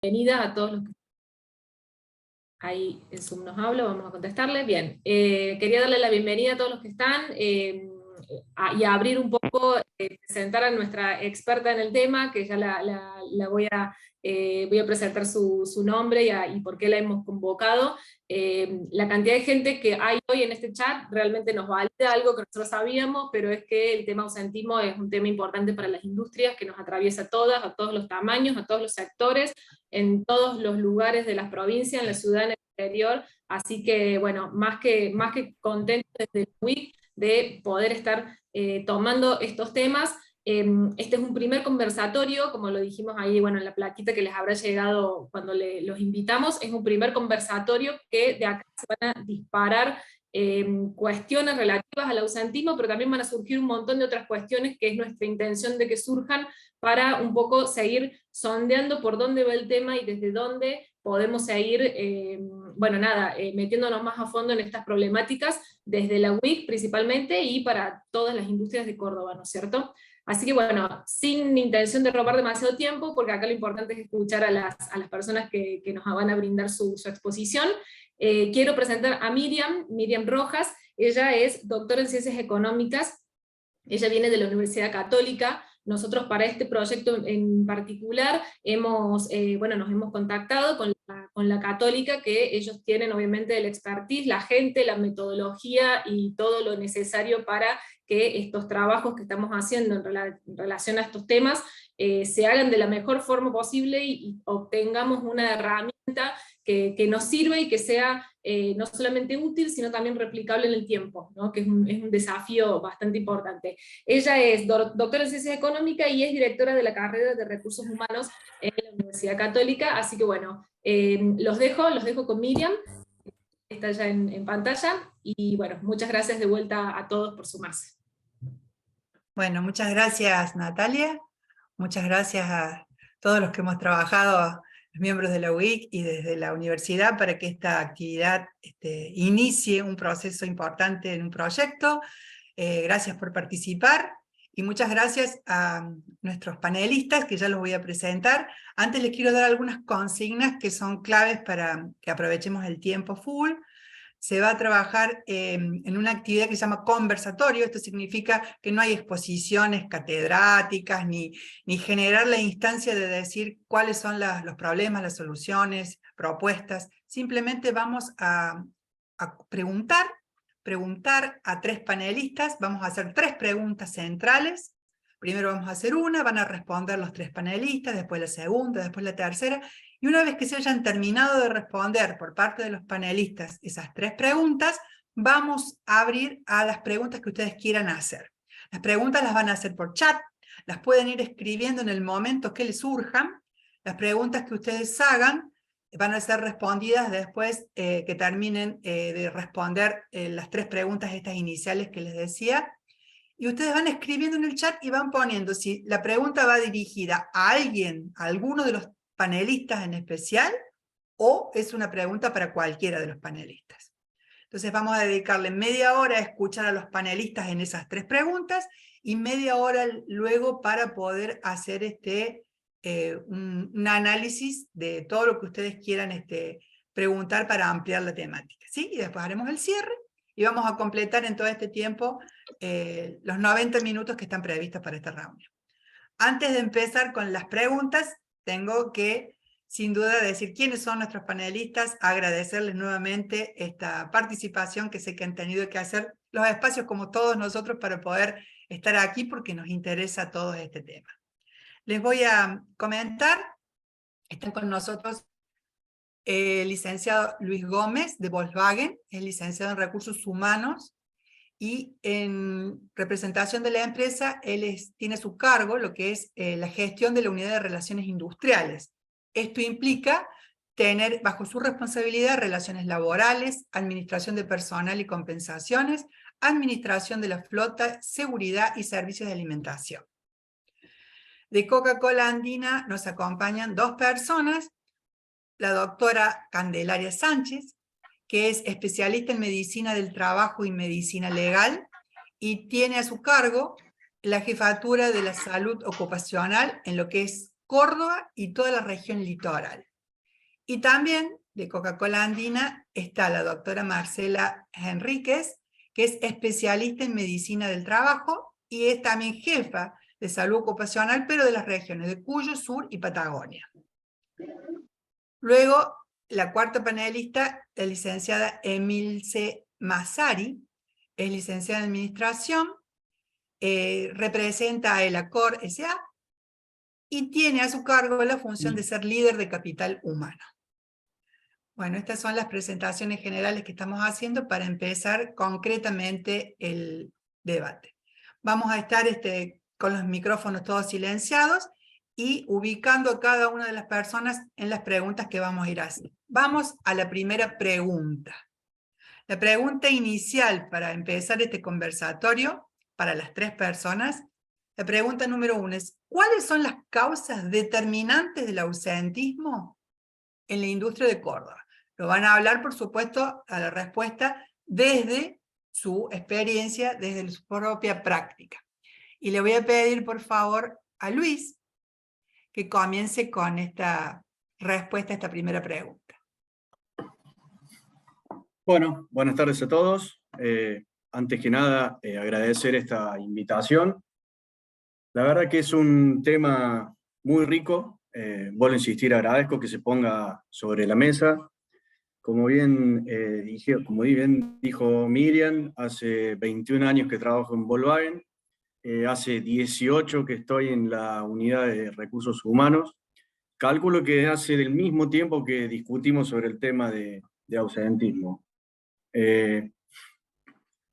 Bienvenida a todos los que ahí en Zoom nos habla, vamos a contestarle. Bien, quería darle la bienvenida a todos los que están y a abrir un poco, presentar a nuestra experta en el tema, que ya la voy a presentar su nombre y por qué la hemos convocado. La cantidad de gente que hay hoy en este chat realmente nos valida algo que nosotros sabíamos, pero es que el tema ausentismo es un tema importante para las industrias, que nos atraviesa a todas, a todos los tamaños, a todos los sectores, en todos los lugares de las provincias, en la ciudad, en el interior, así que bueno, más que contento desde el WIC de poder estar tomando estos temas. Este es un primer conversatorio, como lo dijimos ahí, bueno, en la plaquita que les habrá llegado cuando los invitamos, es un primer conversatorio que de acá se van a disparar cuestiones relativas al ausentismo, pero también van a surgir un montón de otras cuestiones que es nuestra intención de que surjan para un poco seguir sondeando por dónde va el tema y desde dónde podemos seguir, bueno, nada, metiéndonos más a fondo en estas problemáticas desde la UIC principalmente y para todas las industrias de Córdoba, ¿no es cierto? Así que bueno, sin intención de robar demasiado tiempo, porque acá lo importante es escuchar a las personas que nos van a brindar su exposición. Quiero presentar a Miriam Rojas. Ella es doctora en Ciencias Económicas, ella viene de la Universidad Católica. Nosotros para este proyecto en particular nos hemos contactado con la Católica, que ellos tienen obviamente el expertise, la gente, la metodología y todo lo necesario para que estos trabajos que estamos haciendo en relación a estos temas se hagan de la mejor forma posible y obtengamos una herramienta que nos sirva y que sea no solamente útil, sino también replicable en el tiempo, ¿no? Que es un desafío bastante importante. Ella es doctora en Ciencias Económicas y es directora de la carrera de Recursos Humanos en la Universidad Católica, así que bueno, los dejo con Miriam, está ya en pantalla, y bueno, muchas gracias de vuelta a todos por sumarse. Bueno, muchas gracias Natalia, muchas gracias a todos los que hemos trabajado, los miembros de la UIC y desde la universidad para que esta actividad inicie un proceso importante en un proyecto. Gracias por participar y muchas gracias a nuestros panelistas que ya los voy a presentar. Antes les quiero dar algunas consignas que son claves para que aprovechemos el tiempo full. Se va a trabajar en una actividad que se llama conversatorio. Esto significa que no hay exposiciones catedráticas, ni generar la instancia de decir cuáles son los problemas, las soluciones, propuestas. Simplemente vamos a preguntar a tres panelistas. Vamos a hacer tres preguntas centrales. Primero vamos a hacer una, van a responder los tres panelistas, después la segunda, después la tercera, y una vez que se hayan terminado de responder por parte de los panelistas esas tres preguntas, vamos a abrir a las preguntas que ustedes quieran hacer. Las preguntas las van a hacer por chat, las pueden ir escribiendo en el momento que les surjan. Las preguntas que ustedes hagan van a ser respondidas después que terminen de responder las tres preguntas estas iniciales que les decía. Y ustedes van escribiendo en el chat y van poniendo si la pregunta va dirigida a alguien, a alguno de los panelistas en especial, o es una pregunta para cualquiera de los panelistas. Entonces vamos a dedicarle media hora a escuchar a los panelistas en esas tres preguntas, y media hora luego para poder hacer un análisis de todo lo que ustedes quieran preguntar para ampliar la temática, ¿sí? Y después haremos el cierre, y vamos a completar en todo este tiempo los 90 minutos que están previstos para esta reunión. Antes de empezar con las preguntas, tengo que, sin duda, decir quiénes son nuestros panelistas, agradecerles nuevamente esta participación que sé que han tenido que hacer los espacios como todos nosotros para poder estar aquí porque nos interesa a todos este tema. Les voy a comentar, están con nosotros el licenciado Luis Gómez de Volkswagen, es licenciado en Recursos Humanos, y en representación de la empresa, él tiene a su cargo lo que es la gestión de la unidad de relaciones industriales. Esto implica tener bajo su responsabilidad relaciones laborales, administración de personal y compensaciones, administración de la flota, seguridad y servicios de alimentación. De Coca-Cola Andina nos acompañan dos personas, la doctora Candelaria Sánchez, que es especialista en medicina del trabajo y medicina legal, y tiene a su cargo la jefatura de la salud ocupacional en lo que es Córdoba y toda la región litoral. Y también de Coca-Cola Andina está la doctora Marcela Henríquez, que es especialista en medicina del trabajo y es también jefa de salud ocupacional, pero de las regiones de Cuyo, Sur y Patagonia. Luego, la cuarta panelista, la licenciada Emilce Massari, es licenciada en Administración, representa a ELACOR S.A. y tiene a su cargo la función de ser líder de capital humano. Bueno, estas son las presentaciones generales que estamos haciendo para empezar concretamente el debate. Vamos a estar con los micrófonos todos silenciados y ubicando a cada una de las personas en las preguntas que vamos a ir haciendo. Vamos a la primera pregunta. La pregunta inicial para empezar este conversatorio, para las 3 personas, la pregunta número 1 es, ¿cuáles son las causas determinantes del ausentismo en la industria de Córdoba? Lo van a hablar, por supuesto, a la respuesta desde su experiencia, desde su propia práctica. Y le voy a pedir, por favor, a Luis que comience con esta respuesta a esta primera pregunta. Bueno, buenas tardes a todos. Antes que nada, agradecer esta invitación. La verdad que es un tema muy rico. Vuelvo a insistir, agradezco que se ponga sobre la mesa. Como bien dijo Miriam, hace 21 años que trabajo en Volkswagen, hace 18 que estoy en la unidad de recursos humanos. Calculo que hace del mismo tiempo que discutimos sobre el tema de ausentismo.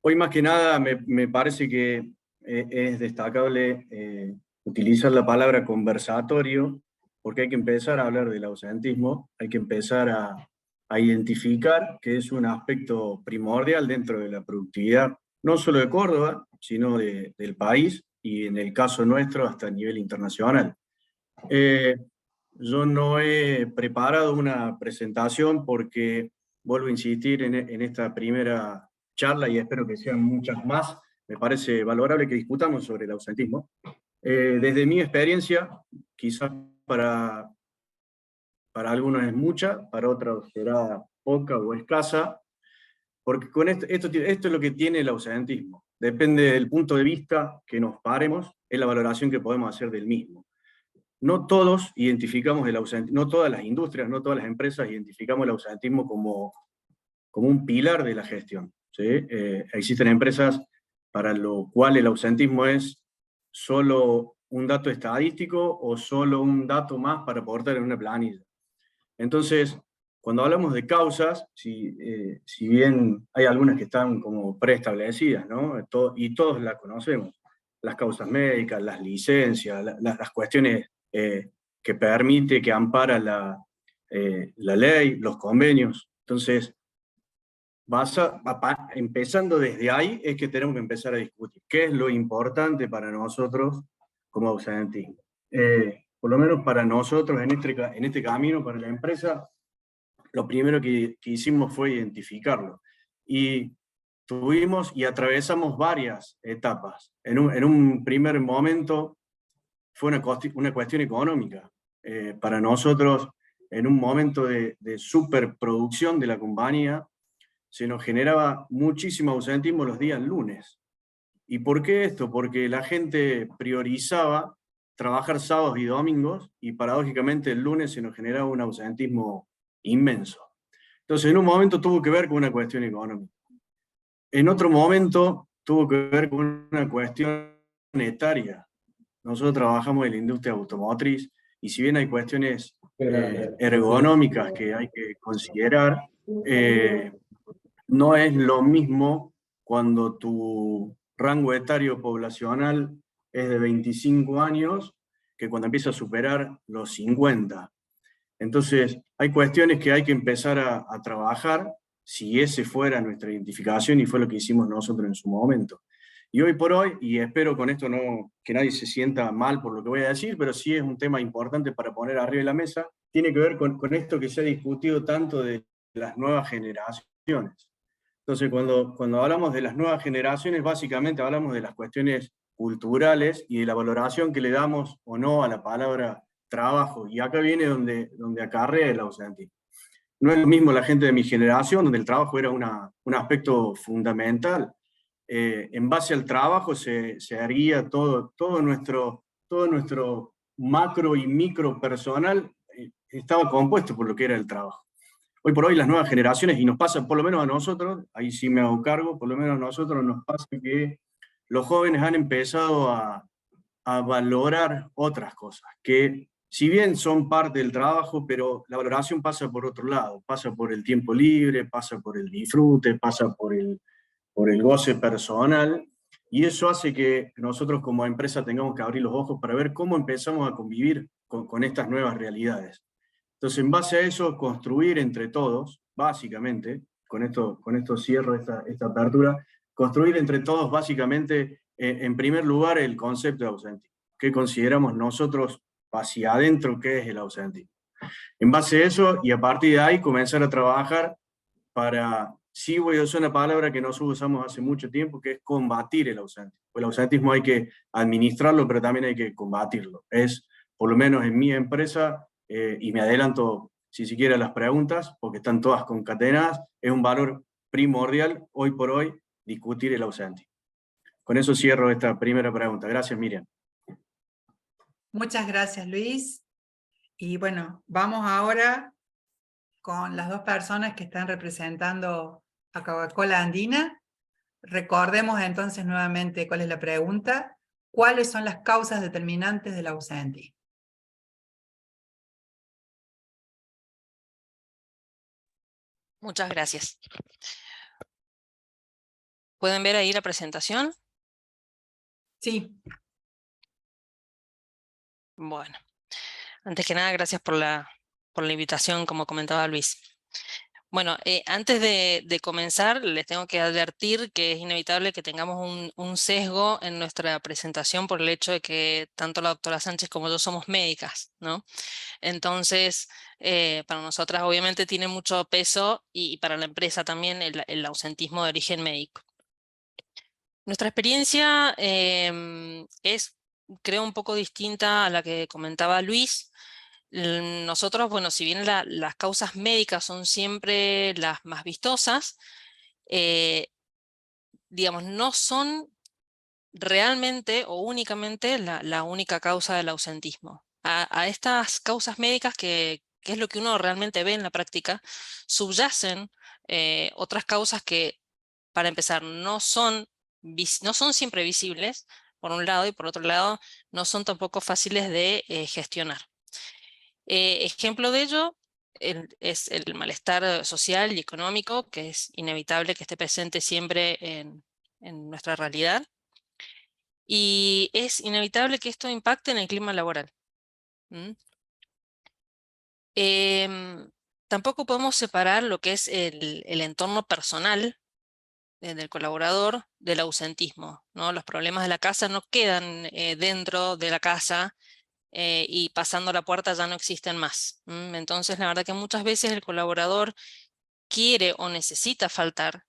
Hoy más que nada me parece que es destacable utilizar la palabra conversatorio, porque hay que empezar a hablar del ausentismo, hay que empezar a identificar que es un aspecto primordial dentro de la productividad, no solo de Córdoba, sino del país, y en el caso nuestro hasta a nivel internacional. Yo no he preparado una presentación porque, vuelvo a insistir en esta primera charla, y espero que sean muchas más, me parece valorable que discutamos sobre el ausentismo. Desde mi experiencia, quizás para algunos es mucha, para otros será poca o escasa, porque con esto es lo que tiene el ausentismo. Depende del punto de vista que nos paremos, es la valoración que podemos hacer del mismo. No todos identificamos el ausentismo, no todas las industrias, no todas las empresas identificamos el ausentismo como un pilar de la gestión, ¿sí? Existen empresas para lo cual el ausentismo es solo un dato estadístico o solo un dato más para aportar en una planilla. Entonces, cuando hablamos de causas, si bien hay algunas que están como preestablecidas, ¿no? Y todos las conocemos, las causas médicas, las licencias, las cuestiones que permite, que ampara la ley, los convenios. Entonces, empezando desde ahí es que tenemos que empezar a discutir qué es lo importante para nosotros como ausentismo. Por lo menos para nosotros en este camino, para la empresa, lo primero que hicimos fue identificarlo. Y tuvimos y atravesamos varias etapas. En un primer momento fue una cuestión económica. Para nosotros, en un momento de superproducción de la compañía, se nos generaba muchísimo ausentismo los días lunes. ¿Y por qué esto? Porque la gente priorizaba trabajar sábados y domingos, y paradójicamente el lunes se nos generaba un ausentismo inmenso. Entonces, en un momento tuvo que ver con una cuestión económica. En otro momento tuvo que ver con una cuestión monetaria. Nosotros trabajamos en la industria automotriz, y si bien hay cuestiones ergonómicas que hay que considerar, no es lo mismo cuando tu rango etario poblacional es de 25 años que cuando empieza a superar los 50. Entonces, hay cuestiones que hay que empezar a trabajar, si ese fuera nuestra identificación, y fue lo que hicimos nosotros en su momento. Y hoy por hoy, y espero con esto que nadie se sienta mal por lo que voy a decir, pero sí es un tema importante para poner arriba de la mesa, tiene que ver con esto que se ha discutido tanto de las nuevas generaciones. Entonces, cuando hablamos de las nuevas generaciones, básicamente hablamos de las cuestiones culturales y de la valoración que le damos o no a la palabra trabajo. Y acá viene donde acarrea el ausentismo. no es lo mismo la gente de mi generación, donde el trabajo era un aspecto fundamental. En base al trabajo se haría todo nuestro macro y micro personal, estaba compuesto por lo que era el trabajo. Hoy por hoy las nuevas generaciones, y nos pasa por lo menos a nosotros, ahí sí me hago cargo, por lo menos a nosotros nos pasa que los jóvenes han empezado a valorar otras cosas, que si bien son parte del trabajo, pero la valoración pasa por otro lado, pasa por el tiempo libre, pasa por el disfrute, pasa por el goce personal, y eso hace que nosotros como empresa tengamos que abrir los ojos para ver cómo empezamos a convivir con estas nuevas realidades. Entonces, en base a eso, construir entre todos, básicamente, con esto cierro esta apertura, construir entre todos, básicamente, en primer lugar, el concepto de ausentismo. ¿Qué consideramos nosotros hacia adentro qué es el ausentismo? En base a eso, y a partir de ahí, comenzar a trabajar para, sí voy a usar una palabra que nosotros usamos hace mucho tiempo, que es combatir el ausentismo. El ausentismo hay que administrarlo, pero también hay que combatirlo. Es, por lo menos en mi empresa, y me adelanto si siquiera las preguntas, porque están todas concatenadas, es un valor primordial hoy por hoy discutir el ausentismo. Con eso cierro esta primera pregunta. Gracias, Miriam. Muchas gracias, Luis. Y bueno, vamos ahora con las dos personas que están representando a Coca-Cola Andina. Recordemos entonces nuevamente cuál es la pregunta. ¿Cuáles son las causas determinantes del ausentismo? Muchas gracias. ¿Pueden ver ahí la presentación? Sí. Bueno, antes que nada, gracias por la invitación, como comentaba Luis. Bueno, antes de comenzar, les tengo que advertir que es inevitable que tengamos un sesgo en nuestra presentación por el hecho de que tanto la doctora Sánchez como yo somos médicas, ¿no? Entonces, para nosotras obviamente tiene mucho peso y para la empresa también el ausentismo de origen médico. Nuestra experiencia es, creo, un poco distinta a la que comentaba Luis. Nosotros, bueno, si bien las causas médicas son siempre las más vistosas, digamos, no son realmente o únicamente la única causa del ausentismo. A estas causas médicas, que es lo que uno realmente ve en la práctica, subyacen otras causas que, para empezar, no son siempre visibles, por un lado, y por otro lado, no son tampoco fáciles de gestionar. Ejemplo de ello es el malestar social y económico, que es inevitable que esté presente siempre en nuestra realidad. Y es inevitable que esto impacte en el clima laboral. Tampoco podemos separar lo que es el entorno personal del colaborador del ausentismo, ¿no? Los problemas de la casa no quedan dentro de la casa y pasando la puerta ya no existen más. Entonces, la verdad que muchas veces el colaborador quiere o necesita faltar,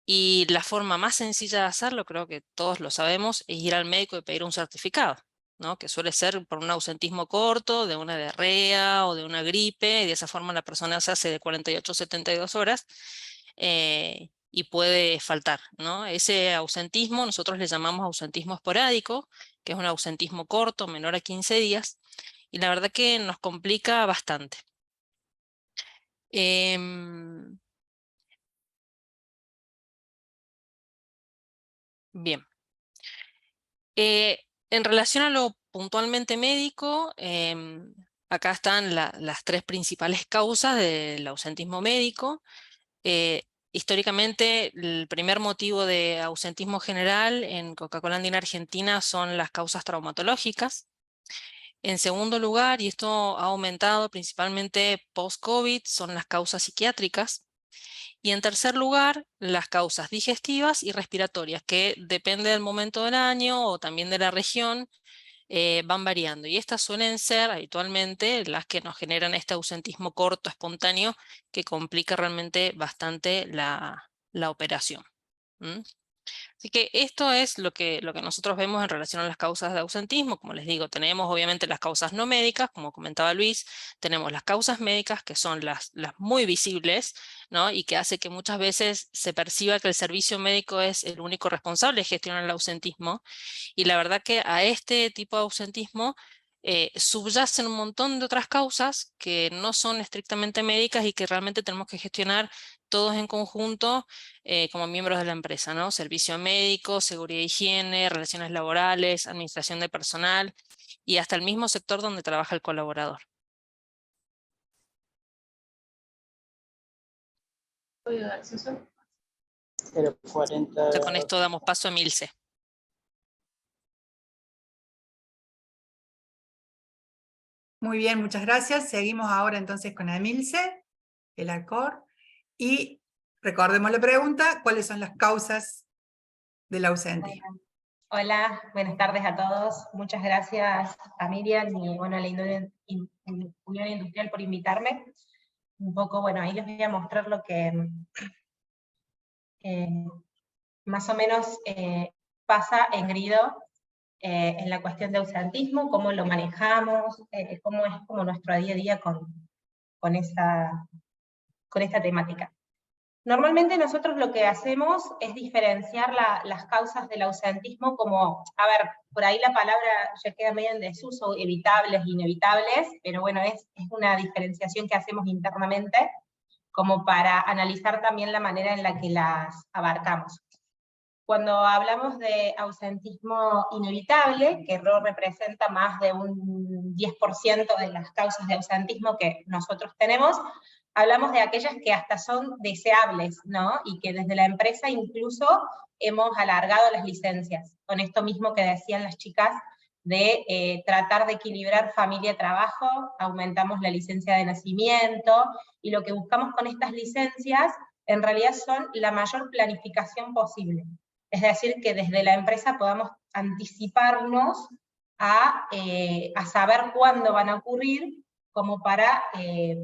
y la forma más sencilla de hacerlo, creo que todos lo sabemos, es ir al médico y pedir un certificado, ¿no? Que suele ser por un ausentismo corto, de una diarrea o de una gripe, y de esa forma la persona se hace de 48 a 72 horas y puede faltar, ¿no? Ese ausentismo nosotros le llamamos ausentismo esporádico, que es un ausentismo corto, menor a 15 días, y la verdad que nos complica bastante. Bien. En relación a lo puntualmente médico, acá están las tres principales causas del ausentismo médico. Históricamente, el primer motivo de ausentismo general en Coca-Cola Andina Argentina son las causas traumatológicas. En segundo lugar, y esto ha aumentado principalmente post-COVID, son las causas psiquiátricas. Y en tercer lugar, las causas digestivas y respiratorias, que depende del momento del año o también de la región, van variando. Y estas suelen ser habitualmente las que nos generan este ausentismo corto, espontáneo, que complica realmente bastante la operación. Así que esto es lo que nosotros vemos en relación a las causas de ausentismo. Como les digo, tenemos obviamente las causas no médicas, como comentaba Luis, tenemos las causas médicas, que son las muy visibles, ¿no? Y que hace que muchas veces se perciba que el servicio médico es el único responsable de gestionar el ausentismo. Y la verdad que a este tipo de ausentismo subyacen un montón de otras causas que no son estrictamente médicas y que realmente tenemos que gestionar todos en conjunto como miembros de la empresa, ¿no? Servicio médico, seguridad e higiene, relaciones laborales, administración de personal y hasta el mismo sector donde trabaja el colaborador. ¿Código de acceso? 040. Ya con esto damos paso a Emilce. Muy bien, muchas gracias. Seguimos ahora entonces con Emilce, el ACOR, y recordemos la pregunta, ¿cuáles son las causas del ausentismo? Hola, buenas tardes a todos. Muchas gracias a Miriam y bueno, a la Unión Industrial por invitarme. Un poco, bueno, ahí les voy a mostrar lo que más o menos pasa en Grido en la cuestión de ausentismo, cómo lo manejamos, cómo es como nuestro día a día con esta temática. Normalmente nosotros lo que hacemos es diferenciar las causas del ausentismo como, a ver, por ahí la palabra ya queda medio en desuso, evitables, inevitables, pero bueno, es una diferenciación que hacemos internamente como para analizar también la manera en la que las abarcamos. Cuando hablamos de ausentismo inevitable, que representa más de un 10% de las causas de ausentismo que nosotros tenemos, hablamos de aquellas que hasta son deseables, ¿no? Y que desde la empresa incluso hemos alargado las licencias, con esto mismo que decían las chicas, de tratar de equilibrar familia-trabajo, aumentamos la licencia de nacimiento, y lo que buscamos con estas licencias, en realidad son la mayor planificación posible. Es decir, que desde la empresa podamos anticiparnos a saber cuándo van a ocurrir, como para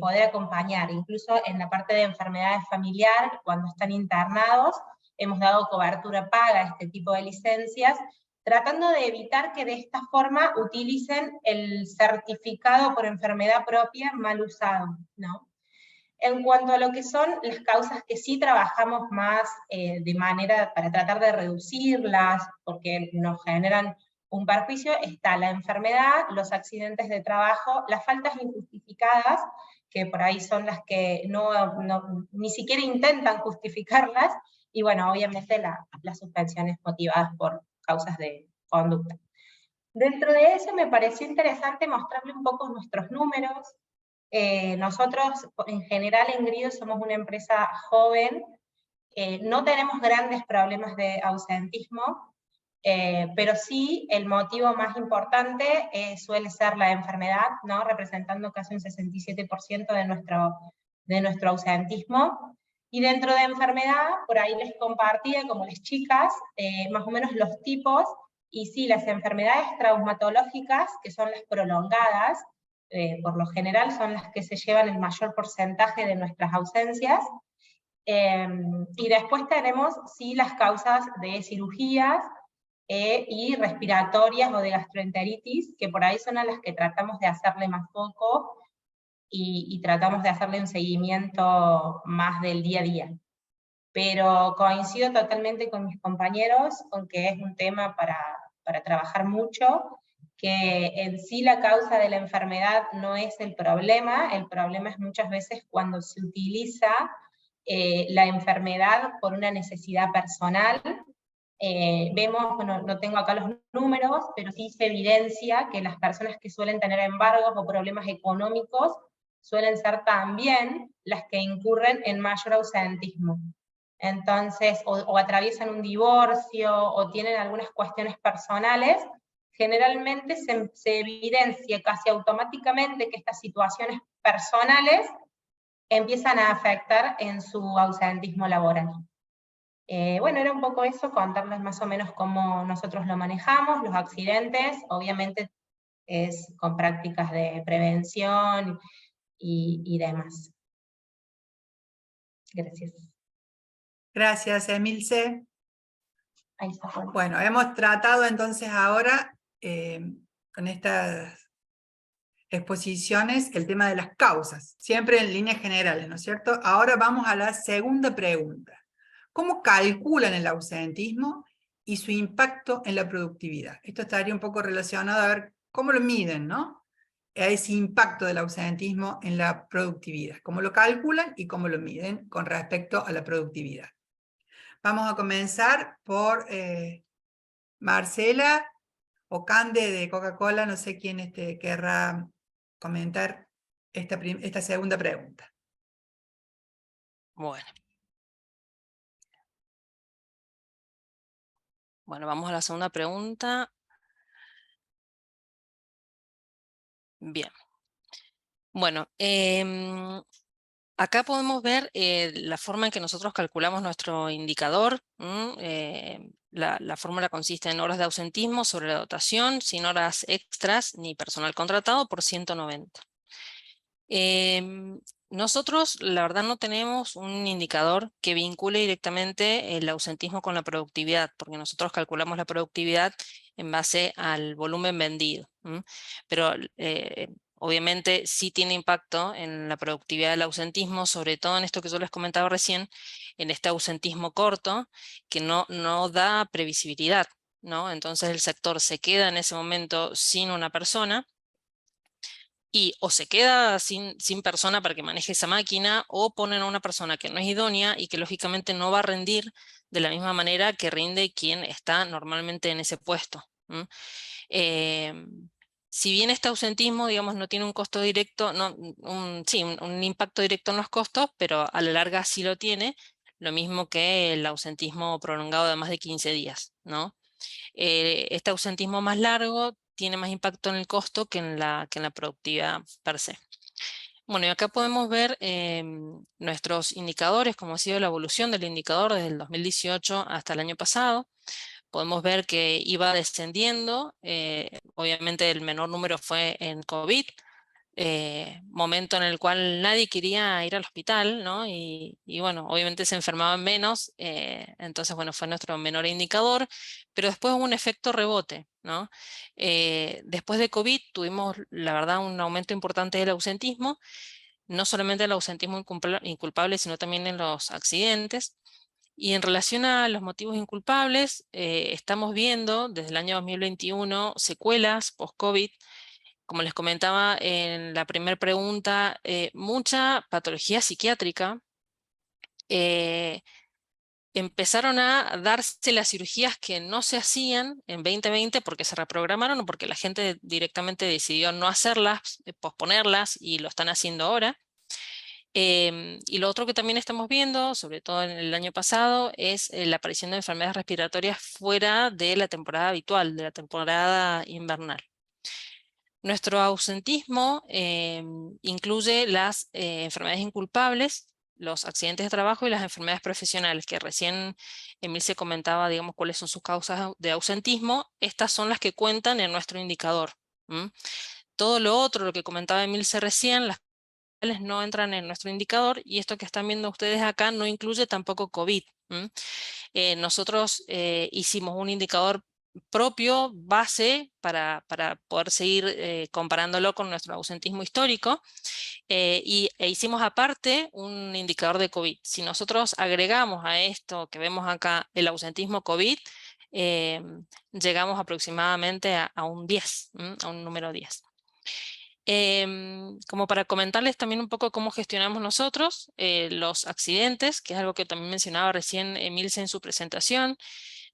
poder acompañar. Incluso en la parte de enfermedades familiares, cuando están internados, hemos dado cobertura paga a este tipo de licencias, tratando de evitar que de esta forma utilicen el certificado por enfermedad propia mal usado, ¿no? En cuanto a lo que son las causas que sí trabajamos más de manera para tratar de reducirlas, porque nos generan un perjuicio, está la enfermedad, los accidentes de trabajo, las faltas injustificadas, que por ahí son las que ni siquiera intentan justificarlas, y bueno, obviamente las suspensiones motivadas por causas de conducta. Dentro de eso me pareció interesante mostrarle un poco nuestros números. Nosotros, en general, en Grido somos una empresa joven, no tenemos grandes problemas de ausentismo, pero sí el motivo más importante suele ser la enfermedad, ¿no? Representando casi un 67% de nuestro ausentismo. Y dentro de enfermedad, por ahí les compartía, como las chicas, más o menos los tipos, y sí, las enfermedades traumatológicas, que son las prolongadas, por lo general son las que se llevan el mayor porcentaje de nuestras ausencias, y después tenemos sí las causas de cirugías y respiratorias o de gastroenteritis, que por ahí son a las que tratamos de hacerle más foco y tratamos de hacerle un seguimiento más del día a día. Pero coincido totalmente con mis compañeros con que es un tema para trabajar mucho, que en sí la causa de la enfermedad no es el problema es muchas veces cuando se utiliza la enfermedad por una necesidad personal. Vemos, bueno, no tengo acá los números, pero sí se evidencia que las personas que suelen tener embargos o problemas económicos suelen ser también las que incurren en mayor ausentismo. Entonces, o atraviesan un divorcio, o tienen algunas cuestiones personales, generalmente se evidencia casi automáticamente que estas situaciones personales empiezan a afectar en su ausentismo laboral. Bueno, era un poco eso, contarles más o menos cómo nosotros lo manejamos, los accidentes, obviamente es con prácticas de prevención y demás. Gracias. Gracias, Emilce. Ahí se fue. Bueno, hemos tratado entonces ahora, con estas exposiciones, el tema de las causas, siempre en líneas generales, ¿no es cierto? Ahora vamos a la segunda pregunta. ¿Cómo calculan el ausentismo y su impacto en la productividad? Esto estaría un poco relacionado a ver cómo lo miden, ¿no? A ese impacto del ausentismo en la productividad. ¿Cómo lo calculan y cómo lo miden con respecto a la productividad? Vamos a comenzar por Marcela o Cande de Coca-Cola, no sé quién querrá comentar esta segunda pregunta. Bueno. Bueno, vamos a la segunda pregunta. Bien. Bueno, acá podemos ver la forma en que nosotros calculamos nuestro indicador. La fórmula consiste en horas de ausentismo sobre la dotación, sin horas extras ni personal contratado, por 190. Nosotros, la verdad, no tenemos un indicador que vincule directamente el ausentismo con la productividad, porque nosotros calculamos la productividad en base al volumen vendido. Pero obviamente sí tiene impacto en la productividad del ausentismo, sobre todo en esto que yo les comentaba recién, en este ausentismo corto, que no da previsibilidad, ¿no? Entonces el sector se queda en ese momento sin una persona, y o se queda sin persona para que maneje esa máquina, o ponen a una persona que no es idónea y que lógicamente no va a rendir de la misma manera que rinde quien está normalmente en ese puesto. Si bien este ausentismo, digamos, no tiene un costo directo, sí, un impacto directo en los costos, pero a la larga sí lo tiene, lo mismo que el ausentismo prolongado de más de 15 días, ¿no? Este ausentismo más largo tiene más impacto en el costo que en la productividad per se. Bueno, y acá podemos ver nuestros indicadores, cómo ha sido la evolución del indicador desde el 2018 hasta el año pasado. Podemos ver que iba descendiendo, obviamente el menor número fue en COVID, momento en el cual nadie quería ir al hospital, ¿no? Y bueno, obviamente se enfermaban menos, entonces bueno, fue nuestro menor indicador, pero después hubo un efecto rebote, ¿no? Después de COVID tuvimos, la verdad, un aumento importante del ausentismo, no solamente el ausentismo inculpable, sino también en los accidentes. Y en relación a los motivos inculpables, estamos viendo desde el año 2021 secuelas post-COVID. Como les comentaba en la primera pregunta, mucha patología psiquiátrica. Empezaron a darse las cirugías que no se hacían en 2020 porque se reprogramaron o porque la gente directamente decidió no hacerlas, posponerlas, y lo están haciendo ahora. Y lo otro que también estamos viendo, sobre todo en el año pasado, es la aparición de enfermedades respiratorias fuera de la temporada habitual, de la temporada invernal. Nuestro ausentismo incluye las enfermedades inculpables, los accidentes de trabajo y las enfermedades profesionales, que recién Emil se comentaba, digamos, cuáles son sus causas de ausentismo. Estas son las que cuentan en nuestro indicador. Todo lo otro, lo que comentaba Emil recién, las no entran en nuestro indicador, y esto que están viendo ustedes acá no incluye tampoco COVID. Nosotros hicimos un indicador propio, base, para poder seguir comparándolo con nuestro ausentismo histórico, e hicimos aparte un indicador de COVID. Si nosotros agregamos a esto que vemos acá el ausentismo COVID, llegamos aproximadamente a un 10, a un número 10. Como para comentarles también un poco cómo gestionamos nosotros los accidentes, que es algo que también mencionaba recién Emilce en su presentación.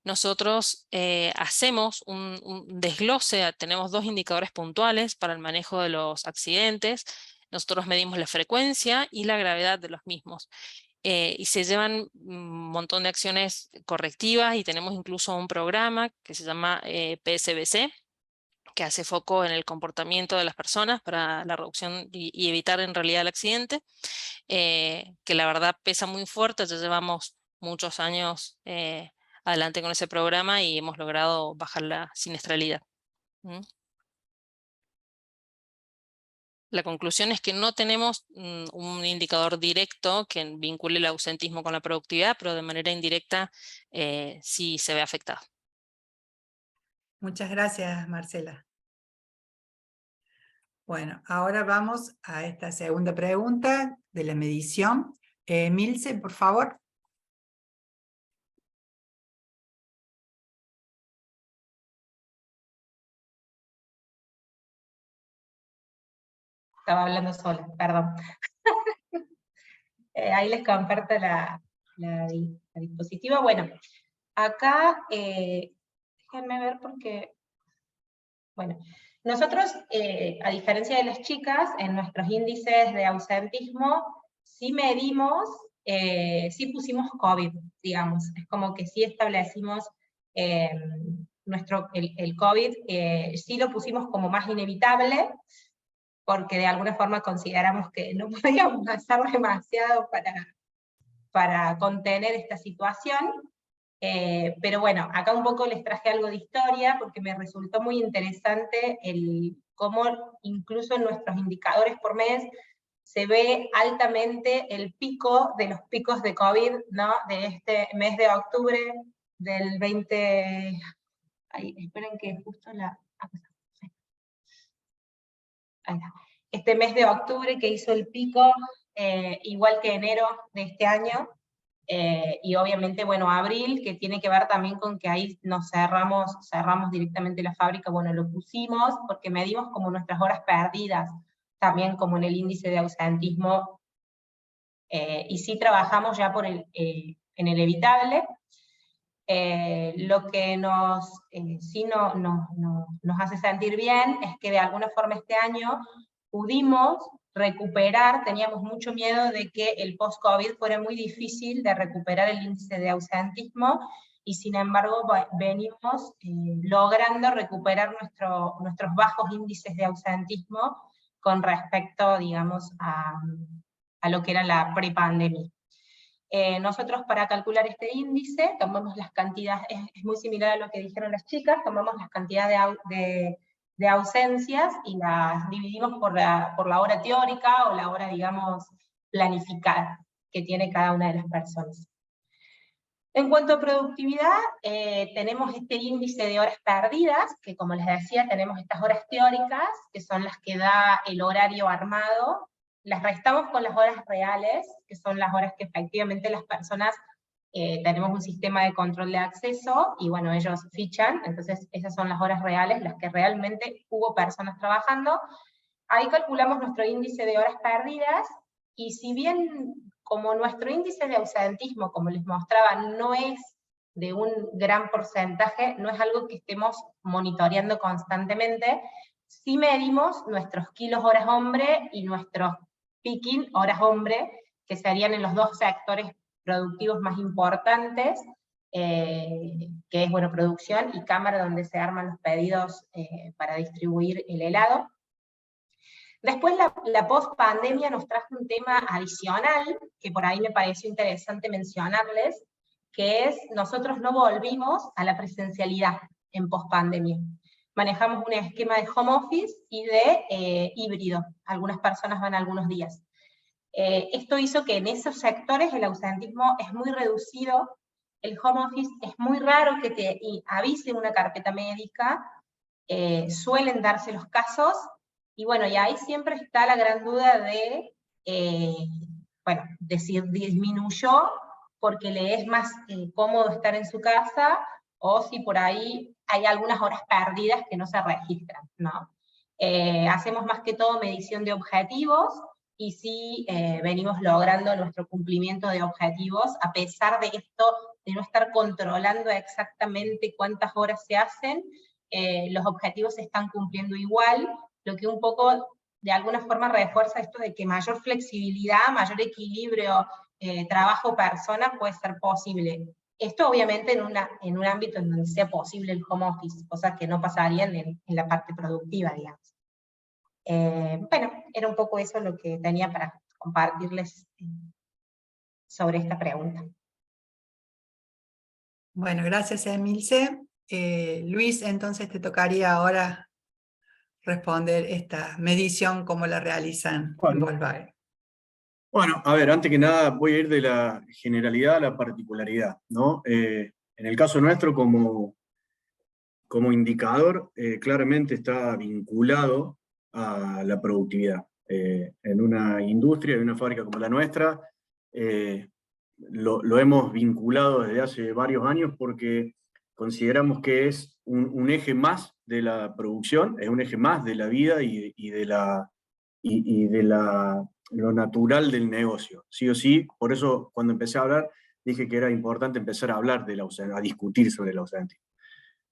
Nosotros hacemos un desglose, tenemos 2 indicadores puntuales para el manejo de los accidentes. Nosotros medimos la frecuencia y la gravedad de los mismos. Y se llevan un montón de acciones correctivas, y tenemos incluso un programa que se llama PSBC, que hace foco en el comportamiento de las personas para la reducción y evitar en realidad el accidente, que la verdad pesa muy fuerte. Ya llevamos muchos años adelante con ese programa y hemos logrado bajar la siniestralidad. La conclusión es que no tenemos un indicador directo que vincule el ausentismo con la productividad, pero de manera indirecta sí se ve afectado. Muchas gracias, Marcela. Bueno, ahora vamos a esta segunda pregunta de la medición. Milce, por favor. Estaba hablando sola, perdón. Ahí les comparto la diapositiva. Bueno, acá, déjenme ver porque, bueno, nosotros, a diferencia de las chicas, en nuestros índices de ausentismo, sí medimos, sí pusimos COVID, digamos. Es como que sí establecimos el COVID, sí lo pusimos como más inevitable, porque de alguna forma consideramos que no podíamos hacer demasiado para contener esta situación. Pero bueno, acá un poco les traje algo de historia, porque me resultó muy interesante cómo incluso en nuestros indicadores por mes se ve altamente el pico de los picos de COVID, ¿no? De este mes de octubre del 20... Ay, esperen que justo este mes de octubre que hizo el pico, igual que enero de este año, y obviamente, bueno, abril, que tiene que ver también con que ahí nos cerramos directamente la fábrica, bueno, lo pusimos porque medimos como nuestras horas perdidas, también como en el índice de ausentismo, y sí trabajamos ya en el evitable. Lo que sí nos hace sentir bien es que de alguna forma este año pudimos recuperar, teníamos mucho miedo de que el post-COVID fuera muy difícil de recuperar el índice de ausentismo, y sin embargo venimos logrando recuperar nuestros bajos índices de ausentismo con respecto, digamos, a lo que era la prepandemia. Nosotros para calcular este índice tomamos las cantidades, es muy similar a lo que dijeron las chicas, tomamos las cantidades de ausencias y las dividimos por la hora teórica o la hora, digamos, planificada que tiene cada una de las personas. En cuanto a productividad, tenemos este índice de horas perdidas, que como les decía, tenemos estas horas teóricas, que son las que da el horario armado, las restamos con las horas reales, que son las horas que efectivamente las personas, tenemos un sistema de control de acceso, y bueno, ellos fichan, entonces esas son las horas reales, las que realmente hubo personas trabajando. Ahí calculamos nuestro índice de horas perdidas, y si bien como nuestro índice de ausentismo, como les mostraba, no es de un gran porcentaje, no es algo que estemos monitoreando constantemente, sí medimos nuestros kilos horas hombre y nuestros picking horas hombre, que serían en los dos sectores productivos más importantes, que es, bueno, producción y cámara, donde se arman los pedidos para distribuir el helado. Después la post-pandemia nos trajo un tema adicional, que por ahí me pareció interesante mencionarles, que es, nosotros no volvimos a la presencialidad en post-pandemia. Manejamos un esquema de home office y de híbrido, algunas personas van algunos días. Esto hizo que en esos sectores el ausentismo es muy reducido, el home office es muy raro que te avise una carpeta médica, suelen darse los casos, y bueno, y ahí siempre está la gran duda de, bueno, de si disminuyó porque le es más cómodo estar en su casa, o si por ahí hay algunas horas perdidas que no se registran, ¿no? Hacemos más que todo medición de objetivos, y sí venimos logrando nuestro cumplimiento de objetivos, a pesar de esto, de no estar controlando exactamente cuántas horas se hacen, los objetivos se están cumpliendo igual, lo que un poco de alguna forma refuerza esto de que mayor flexibilidad, mayor equilibrio, trabajo-persona puede ser posible. Esto obviamente en un ámbito en donde sea posible el home office, cosas que no pasarían en la parte productiva, digamos. Bueno, era un poco eso lo que tenía para compartirles sobre esta pregunta. Bueno, gracias, Emilce. Luis, entonces te tocaría ahora responder esta medición como la realizan en Volkswagen. Bueno, a ver, antes que nada voy a ir de la generalidad a la particularidad, ¿no? En el caso nuestro, como indicador, claramente está vinculado a la productividad. En una industria, en una fábrica como la nuestra, lo hemos vinculado desde hace varios años porque consideramos que es un eje más de la producción, es un eje más de la vida y de lo natural del negocio. Sí o sí, por eso cuando empecé a hablar, dije que era importante empezar a hablar a discutir sobre el ausentismo.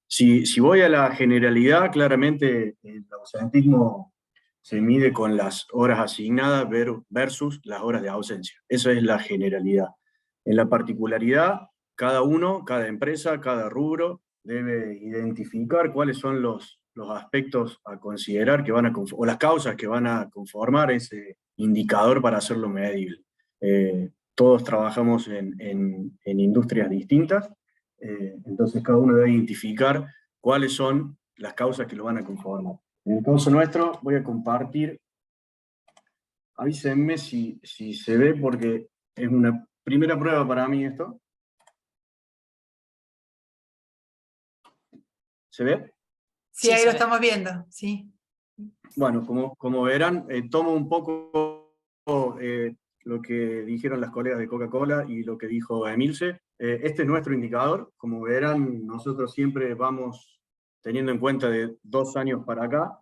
Si voy a la generalidad, claramente el ausentismo se mide con las horas asignadas versus las horas de ausencia. Esa es la generalidad. En la particularidad, cada uno, cada empresa, cada rubro debe identificar cuáles son los aspectos a considerar que o las causas que van a conformar ese indicador para hacerlo medible. Todos trabajamos en industrias distintas, entonces cada uno debe identificar cuáles son las causas que lo van a conformar. En el caso nuestro voy a compartir, avísenme si se ve porque es una primera prueba para mí esto. ¿Se ve? Sí, ahí lo estamos viendo, sí. Bueno, como verán, tomo un poco lo que dijeron las colegas de Coca-Cola y lo que dijo Emilce. Este es nuestro indicador. Como verán, nosotros siempre vamos teniendo en cuenta de 2 años para acá.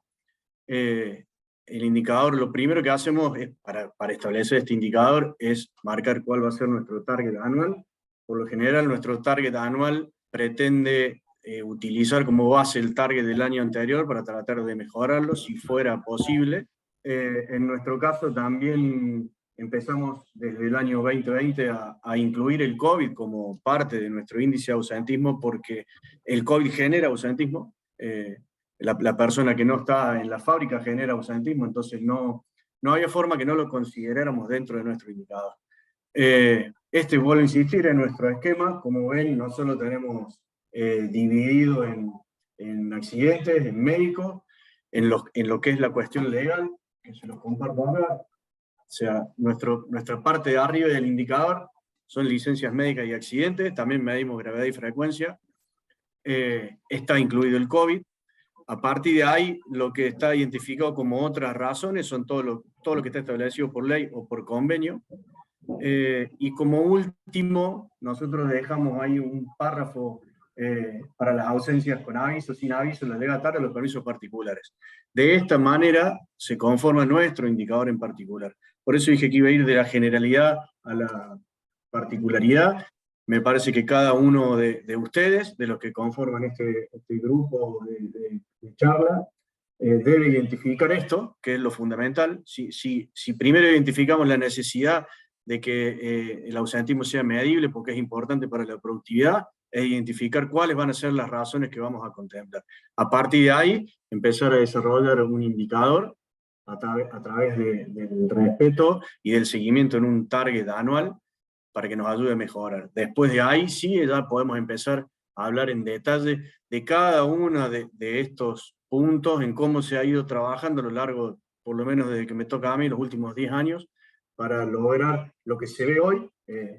El indicador, lo primero que hacemos es, para establecer este indicador, es marcar cuál va a ser nuestro target anual. Por lo general, nuestro target anual pretende utilizar como base el target del año anterior para tratar de mejorarlo, si fuera posible. En nuestro caso también empezamos desde el año 2020 a incluir el COVID como parte de nuestro índice de ausentismo, porque el COVID genera ausentismo. La persona que no está en la fábrica genera ausentismo, entonces no había forma que no lo consideráramos dentro de nuestro indicador. Vuelvo a insistir, en nuestro esquema, como ven, no solo tenemos dividido en accidentes, en médicos, en lo que es la cuestión legal, que se los comparto ahora. O sea, nuestra parte de arriba del indicador son licencias médicas y accidentes, también medimos gravedad y frecuencia, está incluido el COVID. A partir de ahí, lo que está identificado como otras razones son todo lo que está establecido por ley o por convenio. Y como último, nosotros dejamos ahí un párrafo para las ausencias con aviso, sin aviso, la llega tarde, los permisos particulares. De esta manera se conforma nuestro indicador en particular. Por eso dije que iba a ir de la generalidad a la particularidad. Me parece que cada uno de ustedes, de los que conforman este grupo de charla, debe identificar esto, que es lo fundamental. Si primero identificamos la necesidad de que el ausentismo sea medible, porque es importante para la productividad, es identificar cuáles van a ser las razones que vamos a contemplar. A partir de ahí, empezar a desarrollar un indicador a través del respeto y del seguimiento en un target anual, para que nos ayude a mejorar. Después de ahí sí, ya podemos empezar a hablar en detalle de cada uno de estos puntos, en cómo se ha ido trabajando a lo largo, por lo menos desde que me toca a mí, los últimos 10 años, para lograr lo que se ve hoy.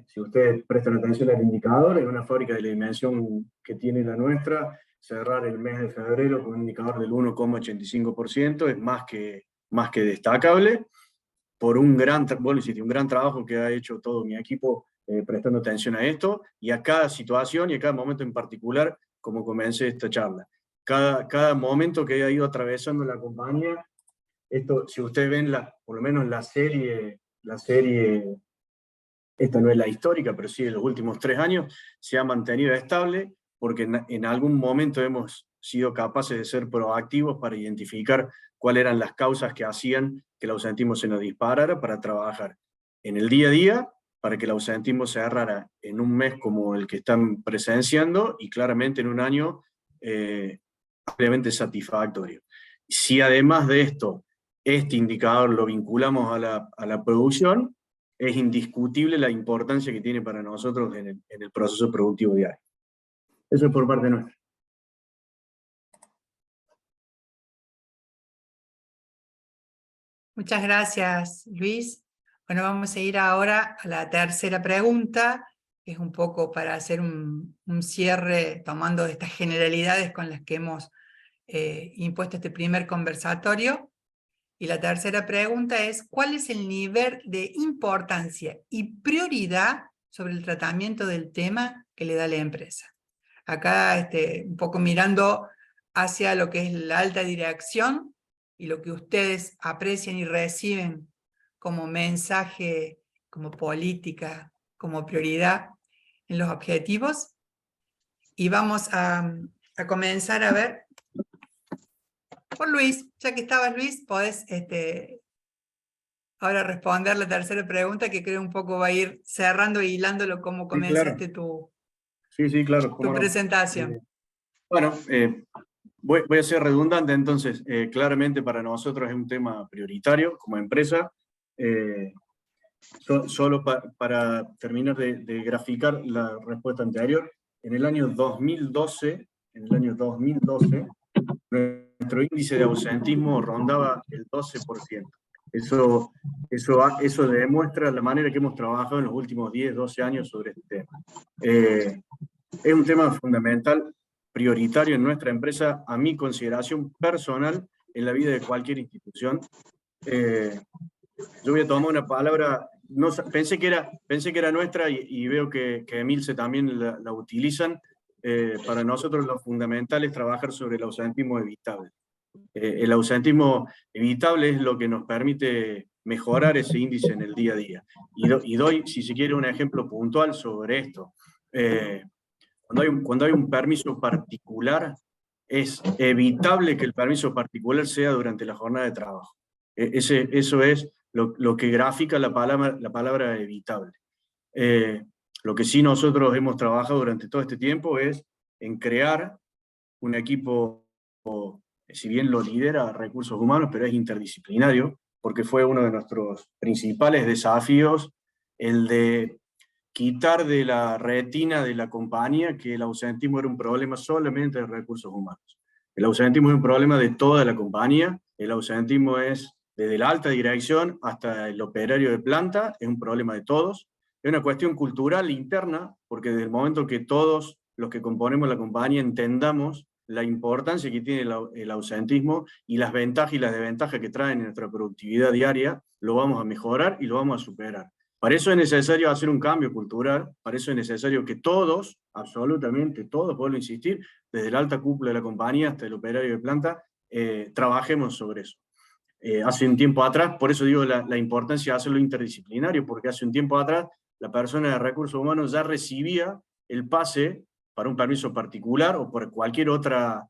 Si ustedes prestan atención al indicador, en una fábrica de la dimensión que tiene la nuestra, cerrar el mes de febrero con un indicador del 1,85% es más que destacable, por un gran trabajo que ha hecho todo mi equipo prestando atención a esto, y a cada situación y a cada momento en particular, como comencé esta charla. Cada momento que ha ido atravesando la compañía, esto, si ustedes ven por lo menos la serie, esta no es la histórica, pero sí de los últimos 3 años, se ha mantenido estable, porque en algún momento hemos sido capaces de ser proactivos para identificar cuáles eran las causas que hacían que el ausentismo se nos disparara, para trabajar en el día a día, para que el ausentismo se agarrara en un mes como el que están presenciando, y claramente en un año ampliamente satisfactorio. Si además de esto, este indicador lo vinculamos a la producción, es indiscutible la importancia que tiene para nosotros en el proceso productivo diario. Eso es por parte nuestra. Muchas gracias, Luis. Bueno, vamos a ir ahora a la tercera pregunta, que es un poco para hacer un cierre tomando estas generalidades con las que hemos impuesto este primer conversatorio. Y la tercera pregunta es, ¿cuál es el nivel de importancia y prioridad sobre el tratamiento del tema que le da la empresa? Acá un poco mirando hacia lo que es la alta dirección y lo que ustedes aprecian y reciben como mensaje, como política, como prioridad en los objetivos. Y vamos a comenzar a ver por Luis. Ya que estabas, Luis, podés ahora responder la tercera pregunta, que creo un poco va a ir cerrando y hilándolo como comenzaste tu claro, cómo no. presentación. Bueno, voy a ser redundante, entonces, claramente para nosotros es un tema prioritario como empresa. Solo para terminar de graficar la respuesta anterior, en el año 2012, nuestro índice de ausentismo rondaba el 12%. Eso demuestra la manera que hemos trabajado en los últimos 10, 12 años sobre este tema. Es un tema fundamental, prioritario en nuestra empresa, a mi consideración personal, en la vida de cualquier institución. Yo voy a tomar una palabra, pensé que era nuestra y veo que Emilce también la utilizan. Para nosotros lo fundamental es trabajar sobre el ausentismo evitable. El ausentismo evitable es lo que nos permite mejorar ese índice en el día a día. Y doy, si se quiere, un ejemplo puntual sobre esto. Cuando hay un permiso particular, es evitable que el permiso particular sea durante la jornada de trabajo. Eso es lo que grafica la palabra evitable. Lo que sí nosotros hemos trabajado durante todo este tiempo es en crear un equipo, si bien lo lidera Recursos Humanos, pero es interdisciplinario, porque fue uno de nuestros principales desafíos el de quitar de la retina de la compañía que el ausentismo era un problema solamente de Recursos Humanos. El ausentismo es un problema de toda la compañía, el ausentismo es desde la alta dirección hasta el operario de planta, es un problema de todos. Es una cuestión cultural interna, porque desde el momento que todos los que componemos la compañía entendamos la importancia que tiene el ausentismo y las ventajas y las desventajas que traen en nuestra productividad diaria, lo vamos a mejorar y lo vamos a superar. Para eso es necesario hacer un cambio cultural, para eso es necesario que todos, absolutamente todos, puedo insistir, desde la alta cúpula de la compañía hasta el operario de planta, trabajemos sobre eso. Hace un tiempo atrás, por eso digo la importancia de hacerlo interdisciplinario, porque hace un tiempo atrás la persona de Recursos Humanos ya recibía el pase para un permiso particular o por cualquier otra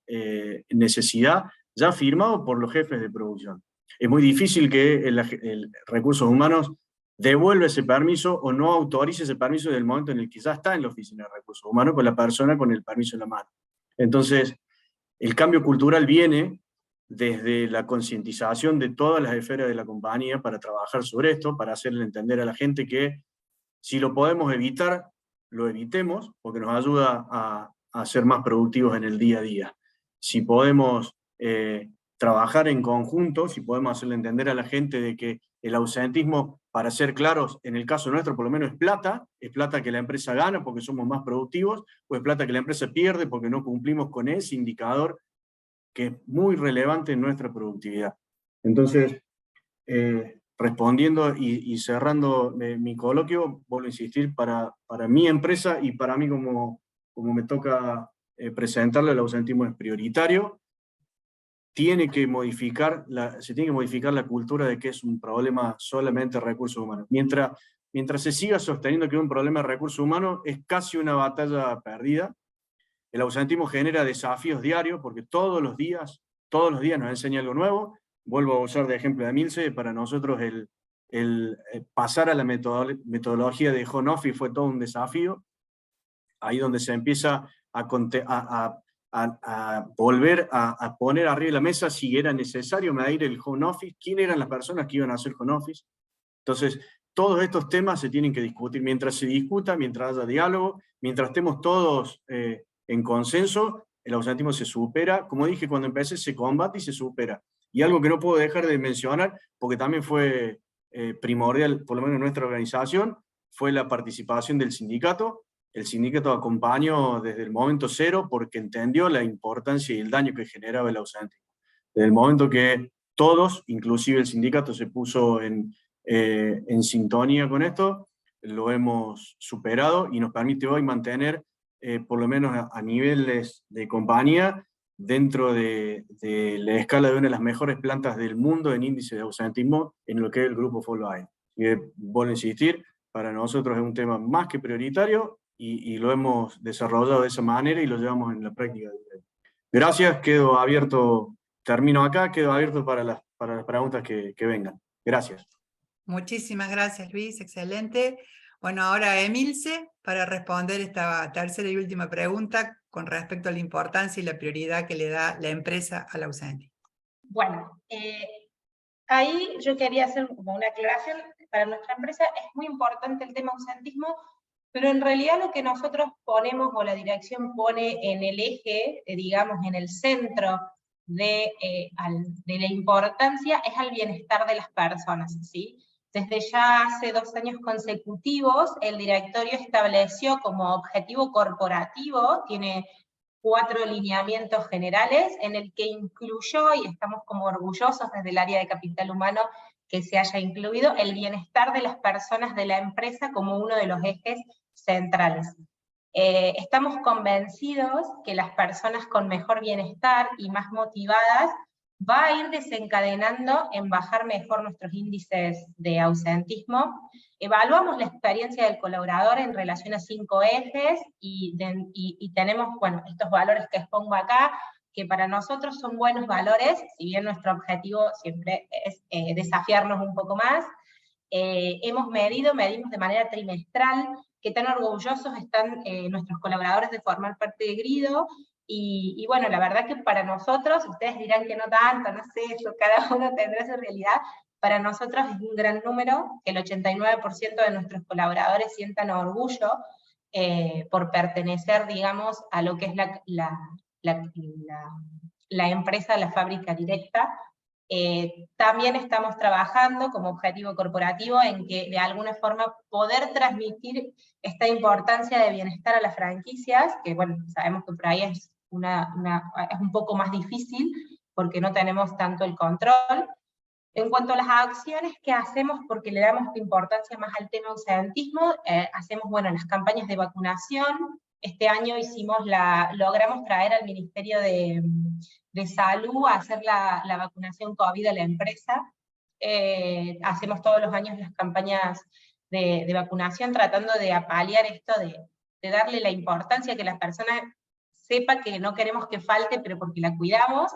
necesidad, ya firmado por los jefes de producción. Es muy difícil que el Recursos Humanos devuelva ese permiso o no autorice ese permiso en el momento en el que ya está en la oficina de Recursos Humanos con la persona con el permiso en la mano. Entonces, el cambio cultural viene desde la concientización de todas las esferas de la compañía para trabajar sobre esto, para hacerle entender a la gente que si lo podemos evitar, lo evitemos, porque nos ayuda a ser más productivos en el día a día. Si podemos trabajar en conjunto, si podemos hacerle entender a la gente de que el ausentismo, para ser claros, en el caso nuestro por lo menos es plata que la empresa gana porque somos más productivos, o es plata que la empresa pierde porque no cumplimos con ese indicador que es muy relevante en nuestra productividad. Entonces, respondiendo y cerrando mi coloquio, vuelvo a insistir, para mi empresa y para mí como me toca presentarle, el ausentismo es prioritario. Se tiene que modificar la cultura de que es un problema solamente de recursos humanos. Mientras se siga sosteniendo que es un problema de recursos humanos, es casi una batalla perdida. El ausentismo genera desafíos diarios, porque todos los días nos enseña algo nuevo. Vuelvo a usar de ejemplo de Emilce, para nosotros el pasar a la metodología de home office fue todo un desafío. Ahí donde se empieza a volver a poner arriba de la mesa si era necesario medir el home office, quién eran las personas que iban a hacer home office. Entonces, todos estos temas se tienen que discutir. Mientras se discuta, mientras haya diálogo, mientras estemos todos en consenso, el ausentismo se supera. Como dije cuando empecé, se combate y se supera. Y algo que no puedo dejar de mencionar, porque también fue primordial, por lo menos en nuestra organización, fue la participación del sindicato. El sindicato acompañó desde el momento cero porque entendió la importancia y el daño que generaba el ausentismo. Desde el momento que todos, inclusive el sindicato, se puso en sintonía con esto, lo hemos superado y nos permite hoy mantener, por lo menos a niveles de compañía, dentro de la escala de una de las mejores plantas del mundo en índice de ausentismo en lo que es el grupo Volkswagen. Y vuelvo a insistir, para nosotros es un tema más que prioritario y lo hemos desarrollado de esa manera y lo llevamos en la práctica. Gracias, quedo abierto, termino acá, quedo abierto para las preguntas que vengan. Gracias. Muchísimas gracias, Luis, excelente. Bueno, ahora Emilce, para responder esta tercera y última pregunta con respecto a la importancia y la prioridad que le da la empresa al ausentismo. Bueno, ahí yo quería hacer como una aclaración. Para nuestra empresa es muy importante el tema ausentismo, pero en realidad lo que nosotros ponemos, o la dirección pone en el eje, digamos, en el centro de la importancia, es al bienestar de las personas, ¿sí? Desde ya hace 2 años consecutivos, el directorio estableció como objetivo corporativo, tiene 4 lineamientos generales, en el que incluyó, y estamos como orgullosos desde el área de capital humano que se haya incluido, el bienestar de las personas de la empresa como uno de los ejes centrales. Estamos convencidos que las personas con mejor bienestar y más motivadas va a ir desencadenando en bajar mejor nuestros índices de ausentismo. Evaluamos la experiencia del colaborador en relación a 5 ejes y tenemos, bueno, estos valores que expongo acá, que para nosotros son buenos valores, si bien nuestro objetivo siempre es desafiarnos un poco más. Medimos de manera trimestral qué tan orgullosos están nuestros colaboradores de formar parte de Grido, y bueno, la verdad que para nosotros, ustedes dirán que no tanto, no sé, cada uno tendrá su realidad, para nosotros es un gran número, que el 89% de nuestros colaboradores sientan orgullo por pertenecer, digamos, a lo que es la empresa, la fábrica directa. También estamos trabajando como objetivo corporativo en que de alguna forma poder transmitir esta importancia de bienestar a las franquicias, que bueno, sabemos que por ahí es un poco más difícil porque no tenemos tanto el control. En cuanto a las acciones que hacemos, porque le damos importancia más al tema ausentismo, hacemos, bueno, las campañas de vacunación. Este año logramos traer al Ministerio de Salud a hacer la vacunación COVID a la empresa. Hacemos todos los años las campañas de vacunación tratando de apalear esto, de darle la importancia que la persona sepa que no queremos que falte, pero porque la cuidamos.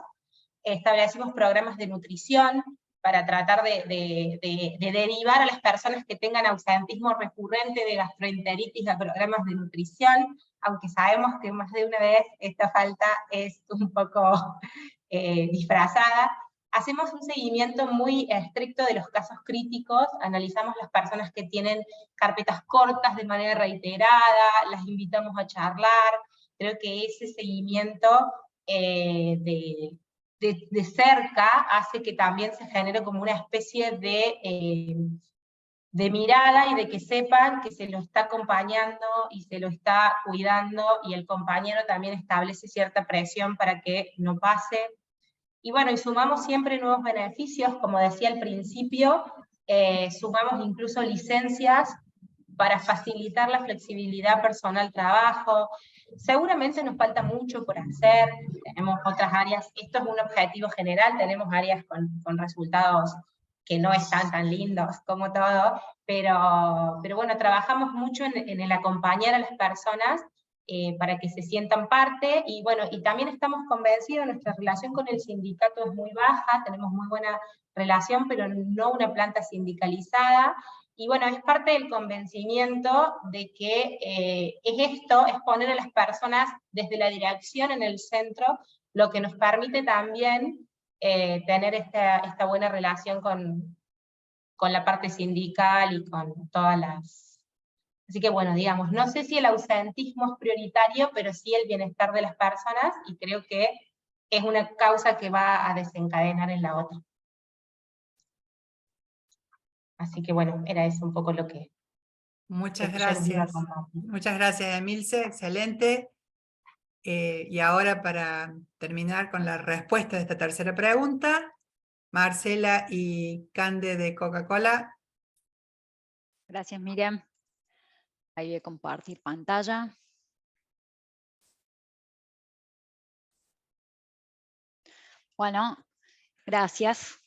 Establecimos programas de nutrición para tratar de derivar a las personas que tengan ausentismo recurrente de gastroenteritis a programas de nutrición, aunque sabemos que más de una vez esta falta es un poco disfrazada. Hacemos un seguimiento muy estricto de los casos críticos, analizamos las personas que tienen carpetas cortas de manera reiterada, las invitamos a charlar. Creo que ese seguimiento de cerca hace que también se genere como una especie de mirada y de que sepan que se lo está acompañando y se lo está cuidando, y el compañero también establece cierta presión para que no pase. Y bueno, y sumamos siempre nuevos beneficios, como decía al principio, sumamos incluso licencias para facilitar la flexibilidad personal-trabajo. Seguramente nos falta mucho por hacer, tenemos otras áreas, esto es un objetivo general, tenemos áreas con resultados que no están tan lindos como todo, pero bueno, trabajamos mucho en el acompañar a las personas para que se sientan parte, y bueno, y también estamos convencidos, nuestra relación con el sindicato es muy baja, tenemos muy buena relación, pero no una planta sindicalizada. Y bueno, es parte del convencimiento de que es poner a las personas desde la dirección en el centro, lo que nos permite también tener esta buena relación con la parte sindical y con todas las... Así que bueno, digamos, no sé si el ausentismo es prioritario, pero sí el bienestar de las personas, y creo que es una causa que va a desencadenar en la otra. Así que bueno, era eso un poco lo que Muchas yo les iba a gracias. compartir. Muchas gracias, Emilce, excelente. Y ahora, para terminar con la respuesta de esta tercera pregunta, Marcela y Cande de Coca-Cola. Gracias, Miriam. Ahí voy a compartir pantalla. Bueno, gracias.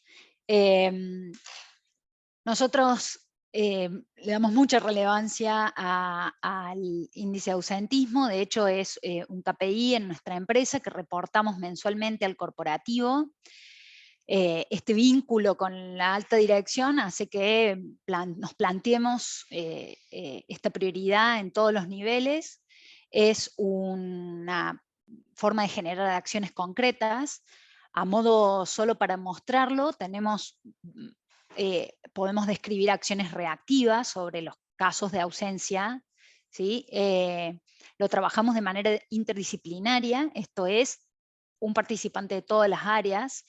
Nosotros le damos mucha relevancia al índice de ausentismo. De hecho, es un KPI en nuestra empresa que reportamos mensualmente al corporativo. Este vínculo con la alta dirección hace que nos planteemos esta prioridad en todos los niveles. Es una forma de generar acciones concretas. A modo solo para mostrarlo, podemos describir acciones reactivas sobre los casos de ausencia, ¿sí? Lo trabajamos de manera interdisciplinaria, esto es, un participante de todas las áreas,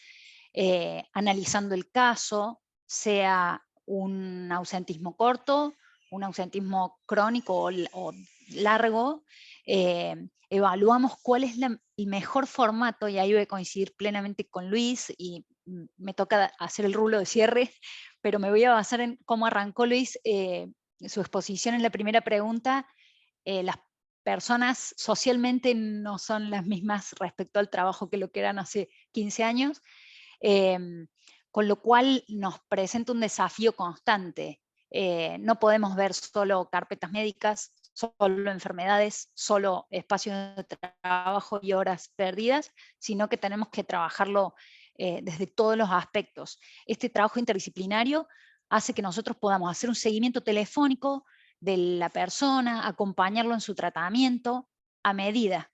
analizando el caso, sea un ausentismo corto, un ausentismo crónico o largo, evaluamos cuál es el mejor formato, y ahí voy a coincidir plenamente con Luis, y me toca hacer el rulo de cierre, pero me voy a basar en cómo arrancó Luis su exposición en la primera pregunta. Las personas socialmente no son las mismas respecto al trabajo que lo que eran hace 15 años, con lo cual nos presenta un desafío constante. No podemos ver solo carpetas médicas, solo enfermedades, solo espacios de trabajo y horas perdidas, sino que tenemos que trabajarlo desde todos los aspectos. Este trabajo interdisciplinario hace que nosotros podamos hacer un seguimiento telefónico de la persona, acompañarlo en su tratamiento a medida.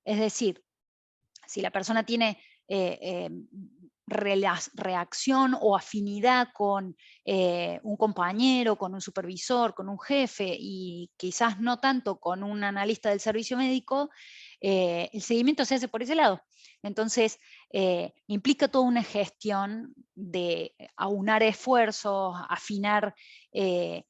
Es decir, si la persona tiene reacción o afinidad con un compañero, con un supervisor, con un jefe, y quizás no tanto con un analista del servicio médico, el seguimiento se hace por ese lado. Entonces, implica toda una gestión de aunar esfuerzos, afinar el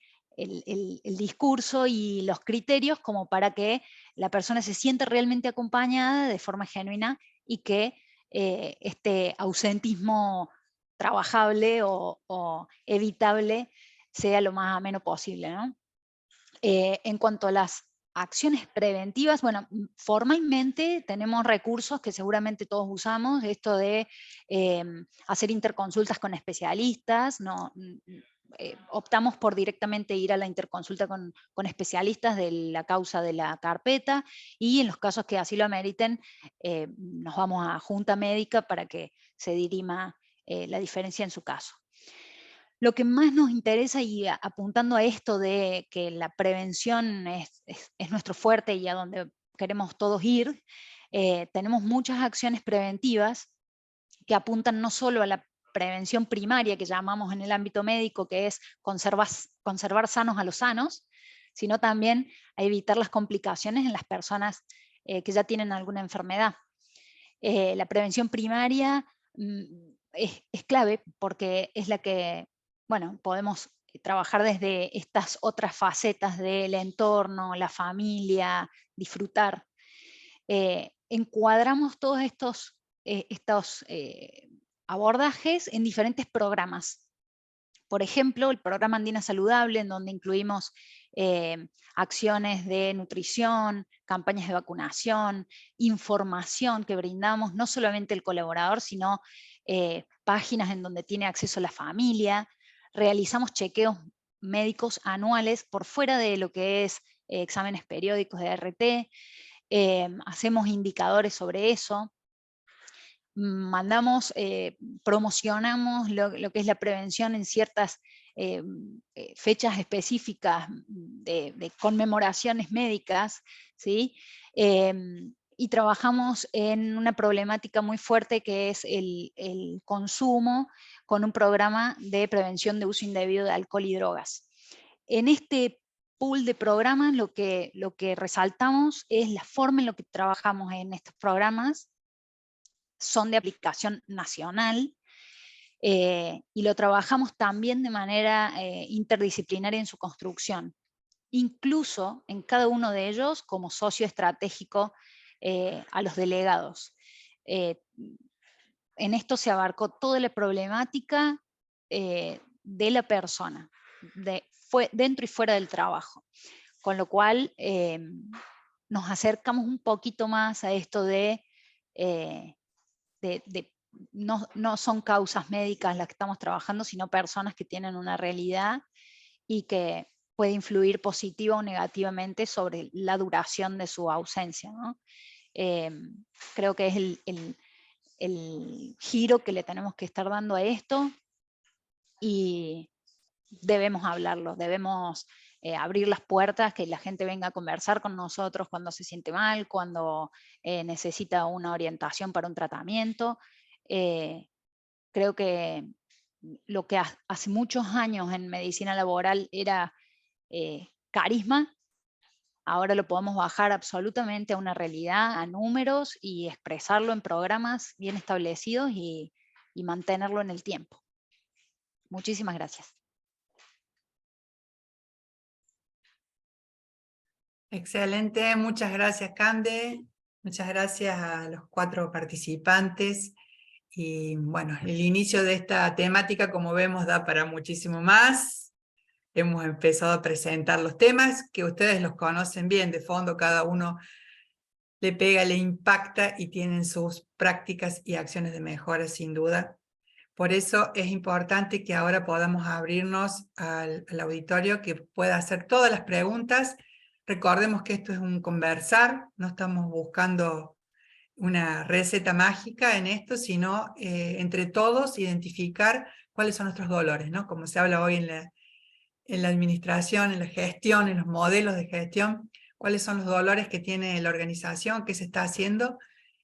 discurso y los criterios como para que la persona se sienta realmente acompañada de forma genuina y que este ausentismo trabajable o evitable sea lo más ameno posible, ¿no? En cuanto a las acciones preventivas, bueno, formalmente tenemos recursos que seguramente todos usamos, esto de hacer interconsultas con especialistas, optamos por directamente ir a la interconsulta con especialistas de la causa de la carpeta, y en los casos que así lo ameriten, nos vamos a junta médica para que se dirima la diferencia en su caso. Lo que más nos interesa, y apuntando a esto de que la prevención es nuestro fuerte y a donde queremos todos ir, tenemos muchas acciones preventivas que apuntan no solo a la prevención primaria que llamamos en el ámbito médico, que es conservar sanos a los sanos, sino también a evitar las complicaciones en las personas que ya tienen alguna enfermedad. La prevención primaria es clave porque es la que, bueno, podemos trabajar desde estas otras facetas del entorno, la familia, disfrutar. Encuadramos todos estos abordajes en diferentes programas. Por ejemplo, el programa Andina Saludable, en donde incluimos acciones de nutrición, campañas de vacunación, información que brindamos no solamente el colaborador, sino páginas en donde tiene acceso la familia. Realizamos chequeos médicos anuales por fuera de lo que es exámenes periódicos de ART. Hacemos indicadores sobre eso. Mandamos, promocionamos lo que es la prevención en ciertas fechas específicas de conmemoraciones médicas, ¿sí? Y trabajamos en una problemática muy fuerte que es el consumo, con un programa de prevención de uso indebido de alcohol y drogas. En este pool de programas lo que resaltamos es la forma en la que trabajamos en estos programas, son de aplicación nacional, y lo trabajamos también de manera interdisciplinaria en su construcción, incluso en cada uno de ellos como socio estratégico a los delegados. En esto se abarcó toda la problemática de la persona, dentro y fuera del trabajo, con lo cual nos acercamos un poquito más a esto de no son causas médicas las que estamos trabajando, sino personas que tienen una realidad y que puede influir positiva o negativamente sobre la duración de su ausencia, ¿no? Creo que es el giro que le tenemos que estar dando a esto, y debemos hablarlo, debemos abrir las puertas, que la gente venga a conversar con nosotros cuando se siente mal, cuando necesita una orientación para un tratamiento. Creo que lo que hace muchos años en medicina laboral era carisma, ahora lo podemos bajar absolutamente a una realidad, a números, y expresarlo en programas bien establecidos y mantenerlo en el tiempo. Muchísimas gracias. Excelente, muchas gracias, Cande. Muchas gracias a los 4 participantes. Y bueno, el inicio de esta temática, como vemos, da para muchísimo más. Hemos empezado a presentar los temas, que ustedes los conocen bien de fondo, cada uno le pega, le impacta y tienen sus prácticas y acciones de mejora, sin duda. Por eso es importante que ahora podamos abrirnos al auditorio, que pueda hacer todas las preguntas. Recordemos que esto es un conversar, no estamos buscando una receta mágica en esto, sino entre todos identificar cuáles son nuestros dolores, ¿no? Como se habla hoy en la administración, en la gestión, en los modelos de gestión, cuáles son los dolores que tiene la organización, qué se está haciendo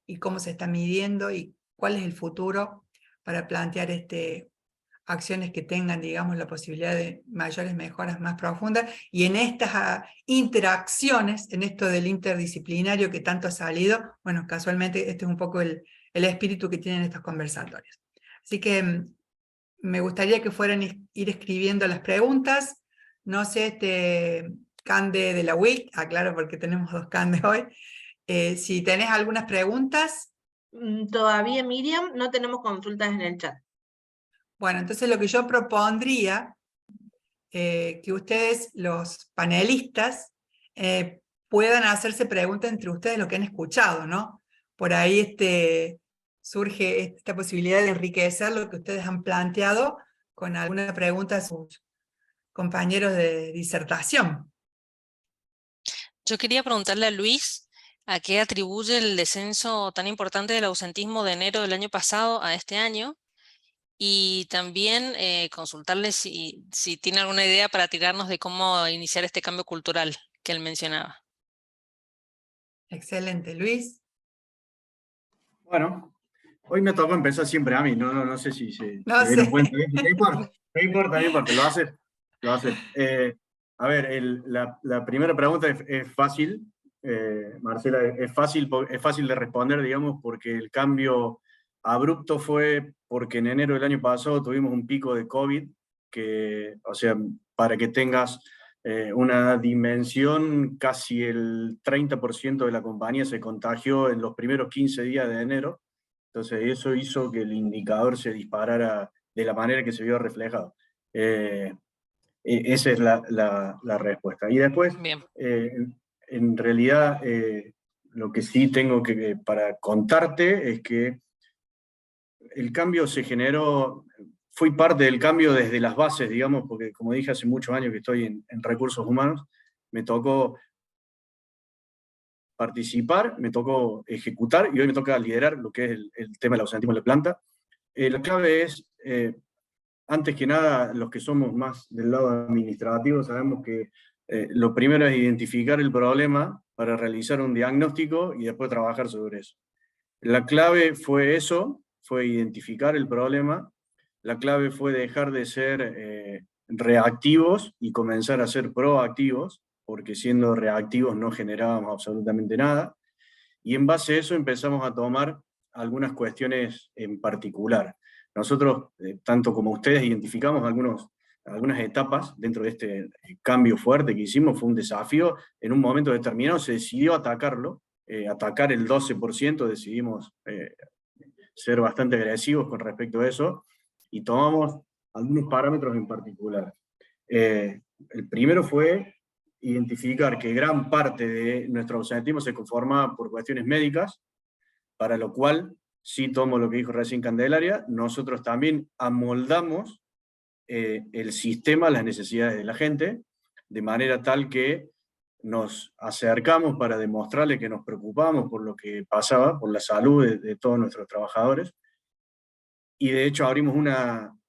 y cómo se está midiendo y cuál es el futuro para plantear acciones que tengan, digamos, la posibilidad de mayores mejoras más profundas, y en estas interacciones, en esto del interdisciplinario que tanto ha salido, bueno, casualmente este es un poco el espíritu que tienen estos conversatorios. Así que me gustaría que fueran ir escribiendo las preguntas. No sé, Cande de la UIC, aclaro porque tenemos 2 Candes hoy, si tenés algunas preguntas. Todavía, Miriam, no tenemos consultas en el chat. Bueno, entonces lo que yo propondría, que ustedes, los panelistas, puedan hacerse preguntas entre ustedes lo que han escuchado, ¿no? Por ahí surge esta posibilidad de enriquecer lo que ustedes han planteado con alguna pregunta a sus compañeros de disertación. Yo quería preguntarle a Luis a qué atribuye el descenso tan importante del ausentismo de enero del año pasado a este año, y también consultarle si tiene alguna idea para tirarnos de cómo iniciar este cambio cultural que él mencionaba. Excelente, Luis. Bueno, hoy me tocó empezar siempre a mí, no sé si se No dieron sé. cuenta. No importa, lo hace. A ver, la primera pregunta es fácil, Marcela, es fácil de responder, digamos, porque el cambio abrupto fue porque en enero del año pasado tuvimos un pico de COVID, que, o sea, para que tengas una dimensión, casi el 30% de la compañía se contagió en los primeros 15 días de enero. Entonces eso hizo que el indicador se disparara de la manera que se vio reflejado. Esa es la respuesta. Y después, en realidad, lo que sí tengo para contarte es que el cambio se generó, fui parte del cambio desde las bases, digamos, porque como dije, hace muchos años que estoy en recursos humanos, me tocó participar, me tocó ejecutar, y hoy me toca liderar lo que es el tema del ausentismo en la planta. La clave es, antes que nada, los que somos más del lado administrativo sabemos que lo primero es identificar el problema para realizar un diagnóstico y después trabajar sobre eso. La clave fue eso, fue identificar el problema. La clave fue dejar de ser reactivos y comenzar a ser proactivos, porque siendo reactivos no generábamos absolutamente nada. Y en base a eso empezamos a tomar algunas cuestiones en particular. Nosotros, tanto como ustedes, identificamos algunas etapas dentro de este cambio fuerte que hicimos. Fue un desafío, en un momento determinado se decidió atacarlo, atacar el 12%, decidimos ser bastante agresivos con respecto a eso, y tomamos algunos parámetros en particular. El primero fue identificar que gran parte de nuestro ausentismo se conforma por cuestiones médicas, para lo cual, sí tomo lo que dijo recién Candelaria, nosotros también amoldamos el sistema a las necesidades de la gente, de manera tal que nos acercamos para demostrarle que nos preocupamos por lo que pasaba, por la salud de todos nuestros trabajadores, y de hecho abrimos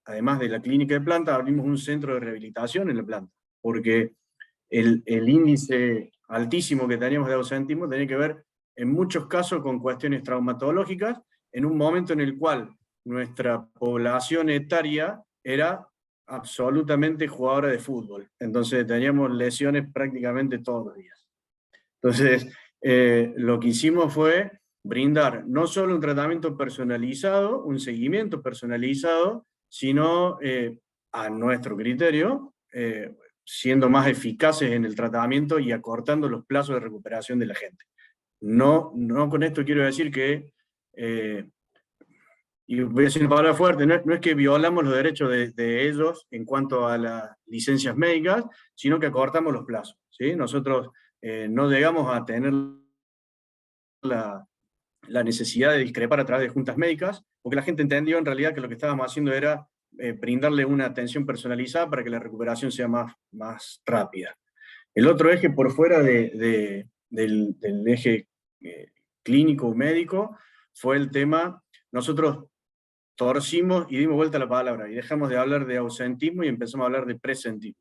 además de la clínica de planta, abrimos un centro de rehabilitación en la planta, porque el índice altísimo que teníamos de ausentismo tenía que ver en muchos casos con cuestiones traumatológicas, en un momento en el cual nuestra población etaria era absolutamente jugadora de fútbol, entonces teníamos lesiones prácticamente todos los días. Entonces, lo que hicimos fue brindar no solo un tratamiento personalizado, un seguimiento personalizado, sino a nuestro criterio, siendo más eficaces en el tratamiento y acortando los plazos de recuperación de la gente. No con esto quiero decir que, y voy a decir una palabra fuerte, no es que violamos los derechos de ellos en cuanto a las licencias médicas, sino que acortamos los plazos, ¿sí? Nosotros no llegamos a tener la necesidad de discrepar a través de juntas médicas, porque la gente entendió en realidad que lo que estábamos haciendo era brindarle una atención personalizada para que la recuperación sea más rápida. El otro eje por fuera del eje clínico médico fue el tema, nosotros torcimos y dimos vuelta a la palabra, y dejamos de hablar de ausentismo y empezamos a hablar de presentismo.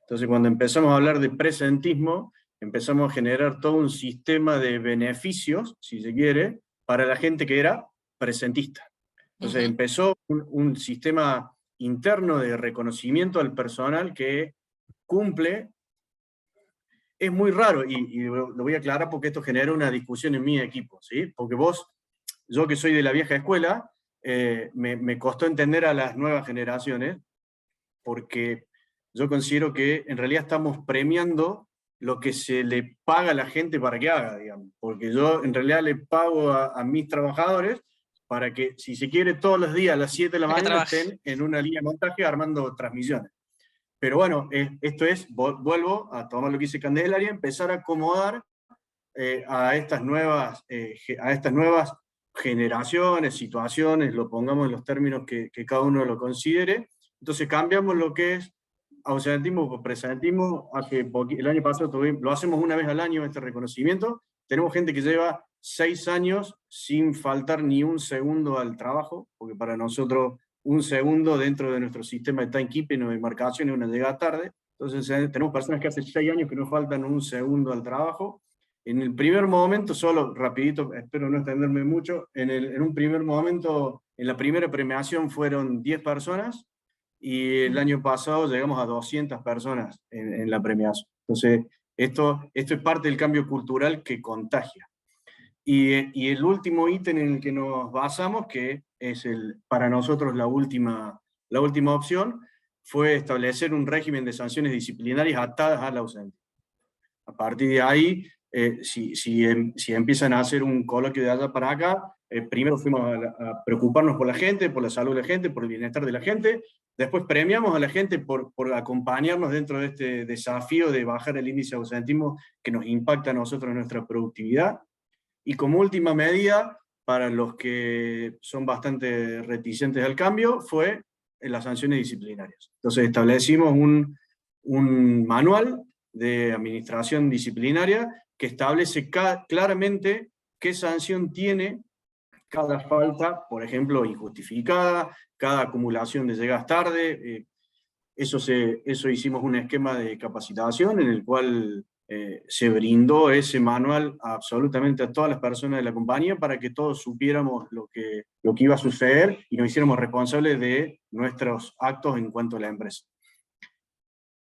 Entonces cuando empezamos a hablar de presentismo, empezamos a generar todo un sistema de beneficios, si se quiere, para la gente que era presentista. Entonces empezó un sistema interno de reconocimiento al personal que cumple. Es muy raro, y lo voy a aclarar porque esto genera una discusión en mi equipo, ¿sí? Porque yo que soy de la vieja escuela, me costó entender a las nuevas generaciones, porque yo considero que en realidad estamos premiando lo que se le paga a la gente para que haga, digamos. Porque yo en realidad le pago a mis trabajadores para que, si se quiere, todos los días a las 7 de la mañana estén en una línea de montaje armando transmisiones. Pero bueno, esto es, vuelvo a tomar lo que dice Candelaria, empezar a acomodar a estas nuevas generaciones, situaciones, lo pongamos en los términos que cada uno lo considere. Entonces cambiamos lo que es ausentismo por presentismo. El año pasado lo hacemos una vez al año, este reconocimiento. Tenemos gente que lleva 6 años sin faltar ni un segundo al trabajo, porque para nosotros un segundo dentro de nuestro sistema de timekeeping o de marcación es una llegada tarde. Entonces tenemos personas que hace 6 años que no faltan un segundo al trabajo. En el primer momento, solo rapidito, espero no extenderme mucho, en un primer momento, en la primera premiación fueron 10 personas, y el año pasado llegamos a 200 personas en la premiación. Entonces, esto es parte del cambio cultural que contagia. Y el último ítem en el que nos basamos, que es para nosotros la última opción, fue establecer un régimen de sanciones disciplinarias atadas al ausente. A partir de ahí, si empiezan a hacer un coloquio de allá para acá, primero fuimos a preocuparnos por la gente, por la salud de la gente, por el bienestar de la gente, después premiamos a la gente por acompañarnos dentro de este desafío de bajar el índice de ausentismo que nos impacta a nosotros en nuestra productividad, y como última medida, para los que son bastante reticentes al cambio, fue las sanciones disciplinarias. Entonces establecimos un manual de administración disciplinaria que establece claramente qué sanción tiene cada falta, por ejemplo, injustificada, cada acumulación de llegadas tarde. Eso hicimos un esquema de capacitación en el cual se brindó ese manual absolutamente a todas las personas de la compañía para que todos supiéramos lo que iba a suceder y nos hiciéramos responsables de nuestros actos en cuanto a la empresa.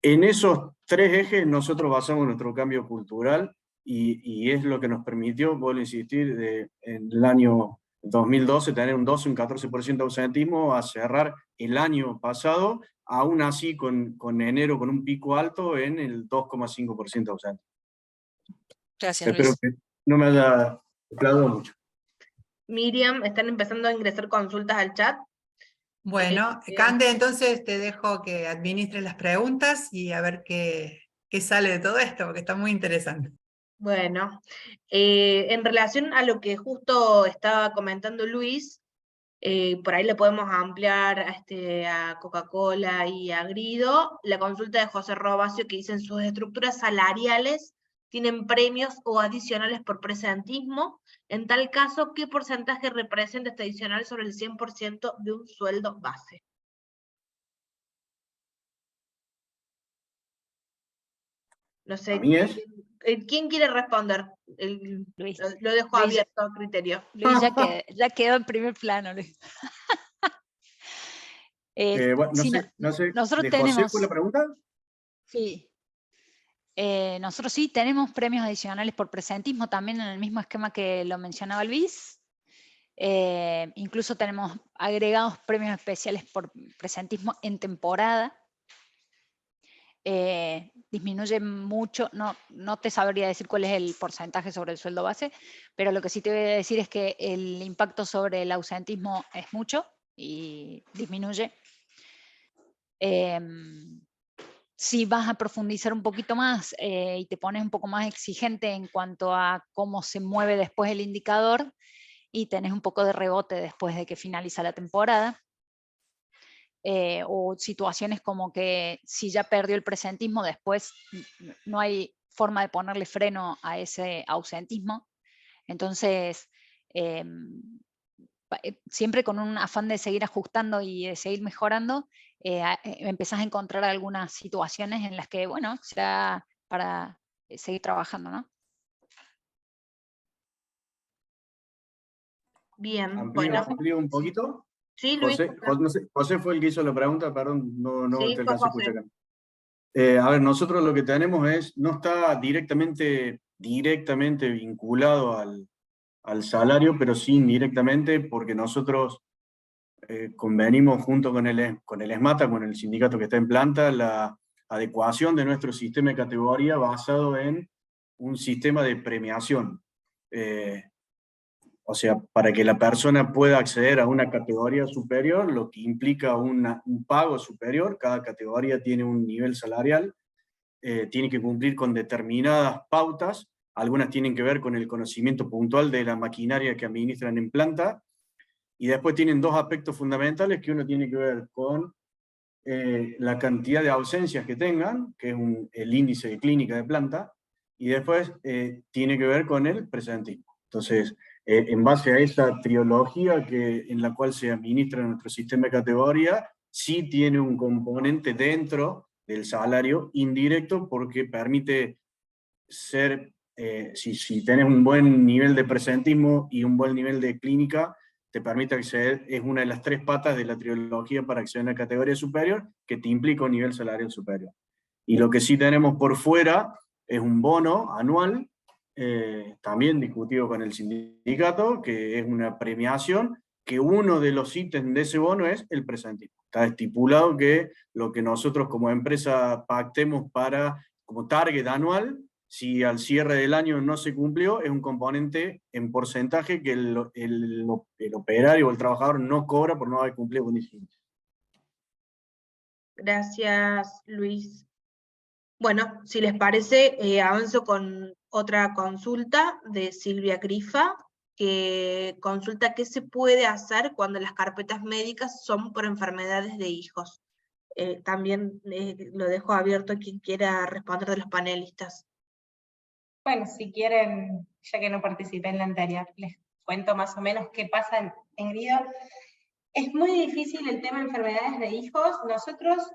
En esos 3 ejes nosotros basamos nuestro cambio cultural, y es lo que nos permitió, vuelvo a insistir, en el año 2012 tener un 12, un 14% de ausentismo, a cerrar el año pasado, aún así con enero con un pico alto en el 2,5% de ausentismo. Gracias, Espero Luis. que no me haya aclarado mucho. Miriam, están empezando a ingresar consultas al chat. Bueno, Cande, entonces te dejo que administres las preguntas y a ver qué sale de todo esto, porque está muy interesante. Bueno, en relación a lo que justo estaba comentando Luis, por ahí le podemos ampliar a Coca-Cola y a Grido, la consulta de José Robacio que dice en sus estructuras salariales tienen premios o adicionales por presentismo. En tal caso, ¿qué porcentaje representa este adicional sobre el 100% de un sueldo base? No sé, ¿A mí es? ¿quién quiere responder? Luis. Lo dejo Luis, abierto a criterio. Luis ya quedó en primer plano, Luis. Bueno, Sí, no sé, nosotros ¿de José fue la tenemos, pregunta? sí, nosotros sí tenemos premios adicionales por presentismo, también en el mismo esquema que lo mencionaba Luis. Incluso tenemos agregados premios especiales por presentismo en temporada. Disminuye mucho, no te sabría decir cuál es el porcentaje sobre el sueldo base, pero lo que sí te voy a decir es que el impacto sobre el ausentismo es mucho y disminuye. Si vas a profundizar un poquito más y te pones un poco más exigente en cuanto a cómo se mueve después el indicador y tenés un poco de rebote después de que finaliza la temporada, o situaciones como que si ya perdió el presentismo, después no hay forma de ponerle freno a ese ausentismo. Entonces, siempre con un afán de seguir ajustando y de seguir mejorando, empezás a encontrar algunas situaciones en las que, bueno, será para seguir trabajando, ¿no? Bien, bueno. Amplío un poquito. Sí, Luis. José fue el que hizo la pregunta, perdón, no Sí, te fue alcancé a José. escuchar. A ver, nosotros lo que tenemos no está directamente vinculado al salario, pero sí indirectamente, porque nosotros convenimos junto con el ESMATA, con el sindicato que está en planta, la adecuación de nuestro sistema de categoría basado en un sistema de premiación. O sea, para que la persona pueda acceder a una categoría superior, lo que implica un pago superior, cada categoría tiene un nivel salarial, tiene que cumplir con determinadas pautas, algunas tienen que ver con el conocimiento puntual de la maquinaria que administran en planta, y después tienen dos aspectos fundamentales, que uno tiene que ver con la cantidad de ausencias que tengan, que es el índice de clínica de planta, y después tiene que ver con el presentismo. Entonces, en base a esa trilogía en la cual se administra nuestro sistema de categoría, sí tiene un componente dentro del salario indirecto, porque permite ser, si tenés un buen nivel de presentismo y un buen nivel de clínica, te permite acceder, es una de las tres patas de la trilogía para acceder a una categoría superior, que te implica un nivel salarial superior. Y lo que sí tenemos por fuera es un bono anual, también discutido con el sindicato, que es una premiación, que uno de los ítems de ese bono es el presentismo. Está estipulado que lo que nosotros como empresa pactemos como target anual, si al cierre del año no se cumplió, es un componente en porcentaje que el operario o el trabajador no cobra por no haber cumplido con ese índice. Gracias, Luis. Bueno, si les parece, avanzo con otra consulta de Silvia Grifa, que consulta qué se puede hacer cuando las carpetas médicas son por enfermedades de hijos. También lo dejo abierto a quien quiera responder de los panelistas. Bueno, si quieren, ya que no participé en la anterior, les cuento más o menos qué pasa en Grido. Es muy difícil el tema de enfermedades de hijos. Nosotros,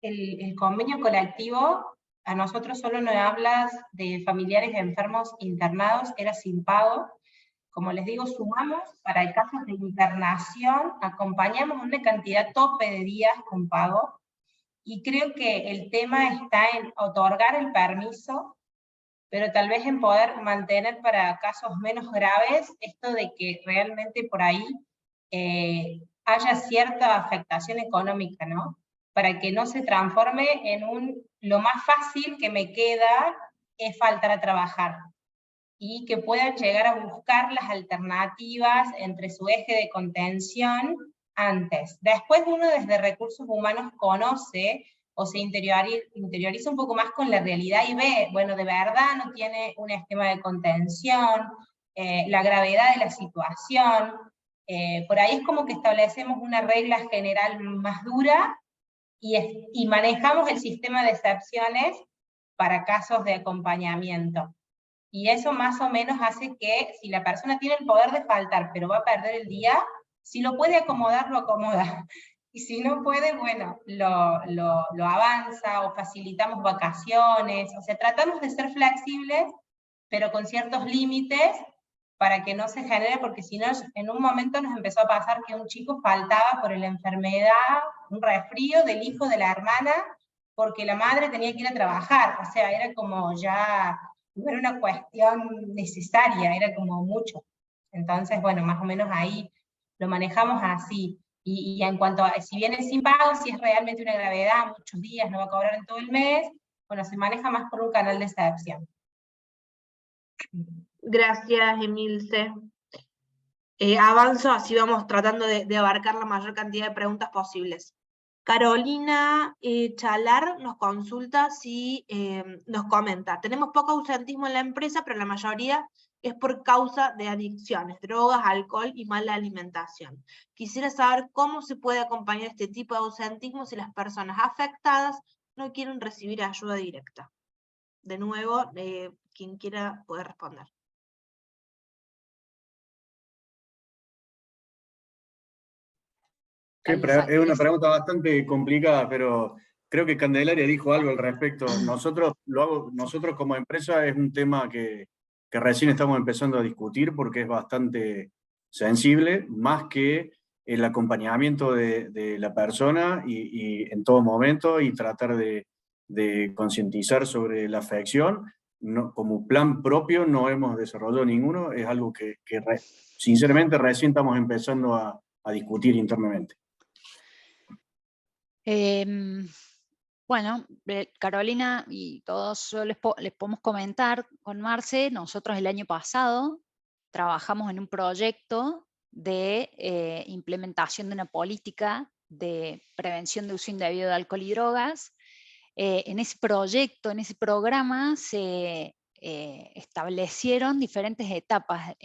el convenio colectivo, a nosotros solo nos hablas de familiares de enfermos internados, era sin pago. Como les digo, sumamos para el caso de internación, acompañamos una cantidad tope de días con pago, y creo que el tema está en otorgar el permiso pero tal vez en poder mantener para casos menos graves esto de que realmente por ahí haya cierta afectación económica, ¿no? Para que no se transforme en lo más fácil que me queda es faltar a trabajar, y que puedan llegar a buscar las alternativas entre su eje de contención antes. Después uno desde recursos humanos conoce o se interioriza un poco más con la realidad y ve, bueno, de verdad no tiene un esquema de contención, la gravedad de la situación, por ahí es como que establecemos una regla general más dura y manejamos el sistema de excepciones para casos de acompañamiento. Y eso más o menos hace que si la persona tiene el poder de faltar, pero va a perder el día, si lo puede acomodar, lo acomoda. Y si no puede, bueno, lo avanza o facilitamos vacaciones. O sea, tratamos de ser flexibles, pero con ciertos límites para que no se genere, porque si no, en un momento nos empezó a pasar que un chico faltaba por la enfermedad, un resfrío del hijo de la hermana, porque la madre tenía que ir a trabajar. O sea, era como ya... no era una cuestión necesaria, era como mucho. Entonces, bueno, más o menos ahí lo manejamos así. Y en cuanto a, si viene sin pago, si es realmente una gravedad, muchos días, no va a cobrar en todo el mes, bueno, se maneja más por un canal de excepción. Gracias, Emilce. Avanzo, así vamos tratando de abarcar la mayor cantidad de preguntas posibles. Carolina Chalar nos consulta si nos comenta, tenemos poco ausentismo en la empresa, pero la mayoría es por causa de adicciones, drogas, alcohol y mala alimentación. Quisiera saber cómo se puede acompañar este tipo de ausentismo si las personas afectadas no quieren recibir ayuda directa. De nuevo, quien quiera puede responder. Es una pregunta bastante complicada, pero creo que Candelaria dijo algo al respecto. Nosotros como empresa es un tema que recién estamos empezando a discutir porque es bastante sensible, más que el acompañamiento de la persona y en todo momento, y tratar de concientizar sobre la afección. No, como plan propio no hemos desarrollado ninguno, es algo que sinceramente recién estamos empezando a discutir internamente. Bueno, Carolina y todos les podemos comentar con Marce, nosotros el año pasado trabajamos en un proyecto de implementación de una política de prevención de uso indebido de alcohol y drogas. En ese proyecto, en ese programa, se establecieron diferentes etapas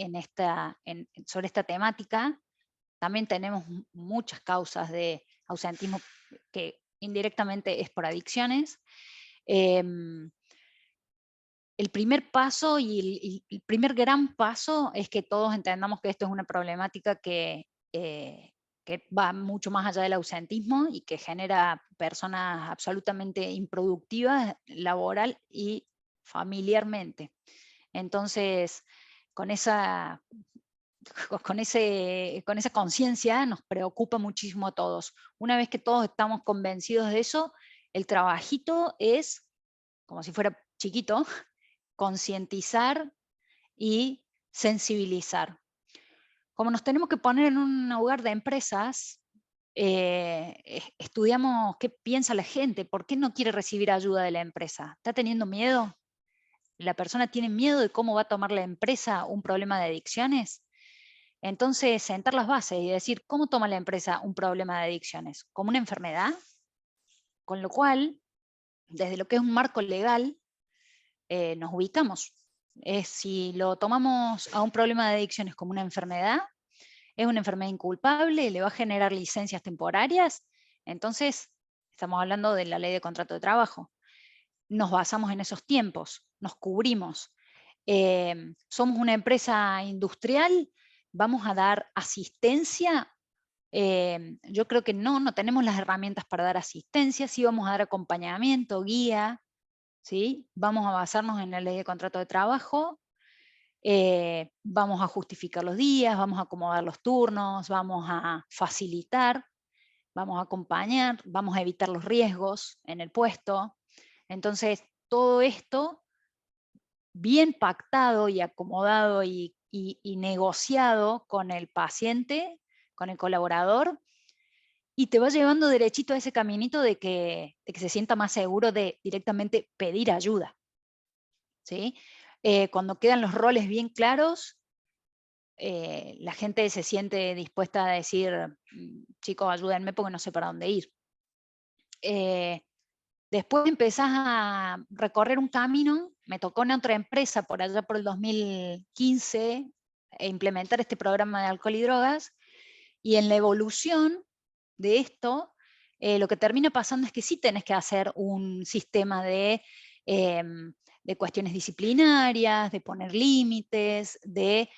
sobre esta temática. También tenemos muchas causas de ausentismo que indirectamente es por adicciones. El primer paso y el primer gran paso es que todos entendamos que esto es una problemática que va mucho más allá del ausentismo y que genera personas absolutamente improductivas laboral y familiarmente. Entonces, con esa conciencia nos preocupa muchísimo a todos. Una vez que todos estamos convencidos de eso, el trabajito es, como si fuera chiquito, concientizar y sensibilizar. Como nos tenemos que poner en un lugar de empresas, estudiamos qué piensa la gente, por qué no quiere recibir ayuda de la empresa. ¿Está teniendo miedo? ¿La persona tiene miedo de cómo va a tomar la empresa un problema de adicciones? Entonces, sentar las bases y decir, ¿cómo toma la empresa un problema de adicciones? ¿Como una enfermedad? Con lo cual, desde lo que es un marco legal, nos ubicamos. Si lo tomamos a un problema de adicciones como una enfermedad inculpable, le va a generar licencias temporarias, entonces estamos hablando de la ley de contrato de trabajo. Nos basamos en esos tiempos, nos cubrimos. Somos una empresa industrial, vamos a dar asistencia. Yo creo que no tenemos las herramientas para dar asistencia, sí vamos a dar acompañamiento, guía, ¿sí? Vamos a basarnos en la ley de contrato de trabajo, vamos a justificar los días, vamos a acomodar los turnos, vamos a facilitar, vamos a acompañar, vamos a evitar los riesgos en el puesto. Entonces, todo esto bien pactado y acomodado y negociado con el paciente, con el colaborador, y te va llevando derechito a ese caminito de que se sienta más seguro de directamente pedir ayuda, ¿sí? Cuando quedan los roles bien claros, la gente se siente dispuesta a decir, chicos, ayúdenme porque no sé para dónde ir. Después empezás a recorrer un camino. Me tocó en otra empresa por allá por el 2015 implementar este programa de alcohol y drogas, y en la evolución de esto, lo que termina pasando es que sí tenés que hacer un sistema de cuestiones disciplinarias, de poner límites, de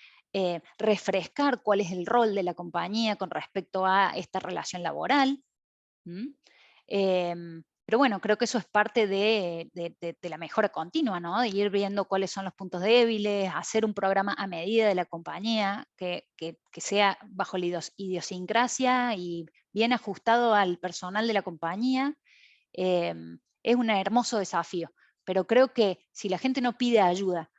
refrescar cuál es el rol de la compañía con respecto a esta relación laboral. Pero bueno, creo que eso es parte de la mejora continua, ¿no? De ir viendo cuáles son los puntos débiles, hacer un programa a medida de la compañía, que sea bajo la idiosincrasia y bien ajustado al personal de la compañía. Es un hermoso desafío, pero creo que si la gente no pide ayuda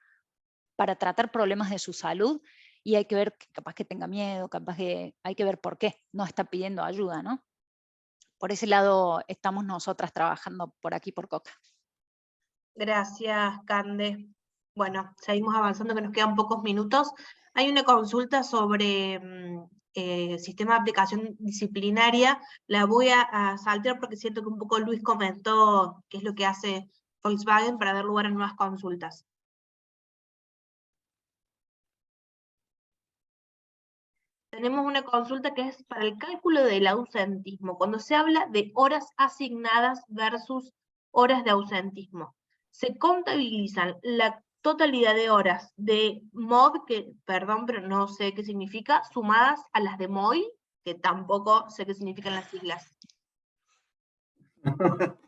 para tratar problemas de su salud, y hay que ver, capaz que tenga miedo, capaz que hay que ver por qué no está pidiendo ayuda, ¿no? Por ese lado estamos nosotras trabajando por aquí, por Coca. Gracias, Cande. Bueno, seguimos avanzando, que nos quedan pocos minutos. Hay una consulta sobre sistema de aplicación disciplinaria. La voy a saltear porque siento que un poco Luis comentó qué es lo que hace Volkswagen para dar lugar a nuevas consultas. Tenemos una consulta que es para el cálculo del ausentismo. Cuando se habla de horas asignadas versus horas de ausentismo, ¿se contabilizan la totalidad de horas de MOD, que perdón, pero no sé qué significa, sumadas a las de MOI, que tampoco sé qué significan las siglas?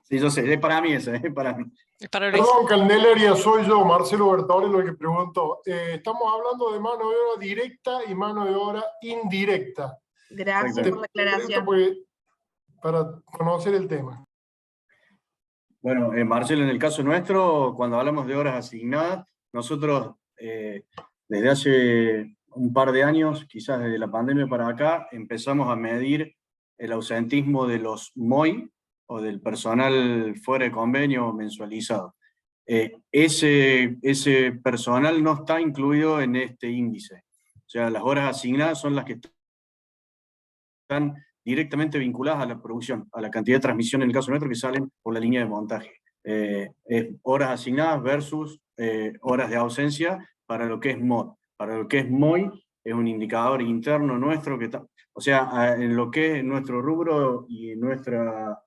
Sí, yo sé, es para mí esa, es para mí. Es para Luis. Perdón, Candelaria, soy yo, Marcelo Bertolli, el que preguntó. Estamos hablando de mano de obra directa y mano de obra indirecta. Gracias por la aclaración. Para conocer el tema. Bueno, Marcelo, en el caso nuestro, cuando hablamos de horas asignadas, nosotros desde hace un par de años, quizás desde la pandemia para acá, empezamos a medir el ausentismo de los MOI, o del personal fuera de convenio mensualizado. Ese personal no está incluido en este índice. O sea, las horas asignadas son las que están directamente vinculadas a la producción, a la cantidad de transmisión, en el caso nuestro, que salen por la línea de montaje. Horas asignadas versus horas de ausencia para lo que es MOD. Para lo que es MOI, es un indicador interno nuestro, o sea, en lo que es nuestro rubro y nuestra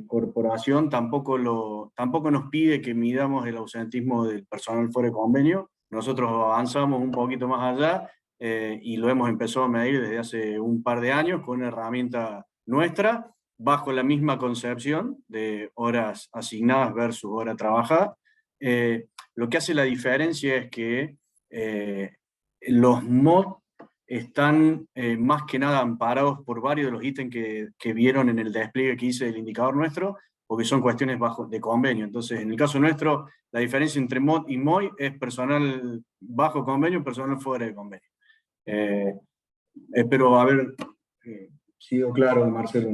corporación tampoco nos pide que midamos el ausentismo del personal fuera de convenio. Nosotros avanzamos un poquito más allá y lo hemos empezado a medir desde hace un par de años con una herramienta nuestra, bajo la misma concepción de horas asignadas versus hora trabajada. Lo que hace la diferencia es que los MOD están más que nada amparados por varios de los ítems que vieron en el despliegue que hice del indicador nuestro, porque son cuestiones de convenio. Entonces, en el caso nuestro, la diferencia entre MOD y MOI es personal bajo convenio y personal fuera de convenio. Espero haber sido claro, Marcelo.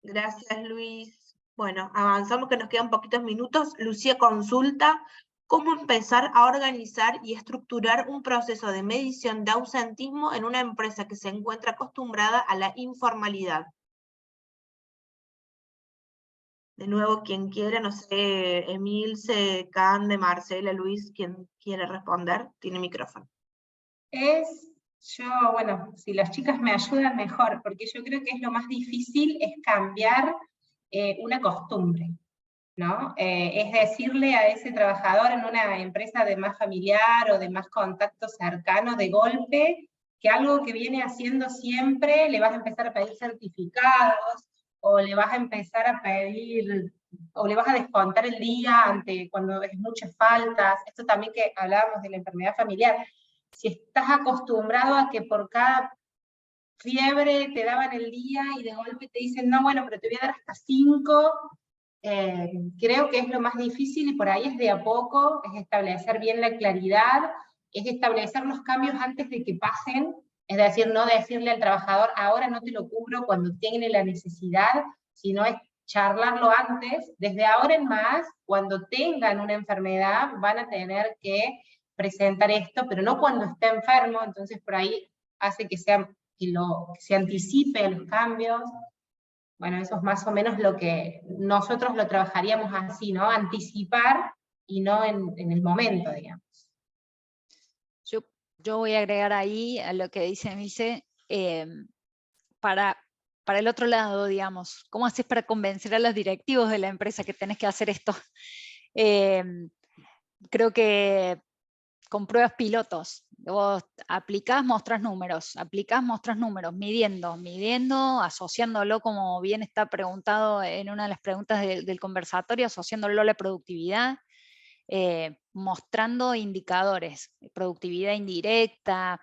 Gracias, Luis. Bueno, avanzamos que nos quedan poquitos minutos. Lucía consulta, ¿cómo empezar a organizar y estructurar un proceso de medición de ausentismo en una empresa que se encuentra acostumbrada a la informalidad? De nuevo, quien quiera, no sé, Emilce, Cande, Marcela, Luis, quien quiere responder, tiene micrófono. Bueno, si las chicas me ayudan mejor, porque yo creo que es lo más difícil, es cambiar una costumbre, ¿no? Es decirle a ese trabajador en una empresa de más familiar o de más contacto cercano de golpe, que algo que viene haciendo siempre, le vas a empezar a pedir certificados, o le vas a empezar a pedir, o le vas a descontar el día cuando es muchas faltas. Esto también que hablábamos de la enfermedad familiar. Si estás acostumbrado a que por cada fiebre te daban el día y de golpe te dicen, no, bueno, pero te voy a dar hasta 5, creo que es lo más difícil y por ahí es de a poco, es establecer bien la claridad, es establecer los cambios antes de que pasen, es decir, no decirle al trabajador, ahora no te lo cubro cuando tiene la necesidad, sino es charlarlo antes, desde ahora en más, cuando tengan una enfermedad van a tener que presentar esto, pero no cuando esté enfermo, entonces por ahí hace que se anticipe los cambios. Bueno, eso es más o menos lo que nosotros lo trabajaríamos así, ¿no? Anticipar y no en el momento, digamos. Yo voy a agregar ahí a lo que dice Emilce, para el otro lado, digamos, ¿cómo haces para convencer a los directivos de la empresa que tenés que hacer esto? Creo que con pruebas pilotos, vos aplicás, mostrás números, midiendo, asociándolo, como bien está preguntado en una de las preguntas del conversatorio, asociándolo a la productividad, mostrando indicadores, productividad indirecta,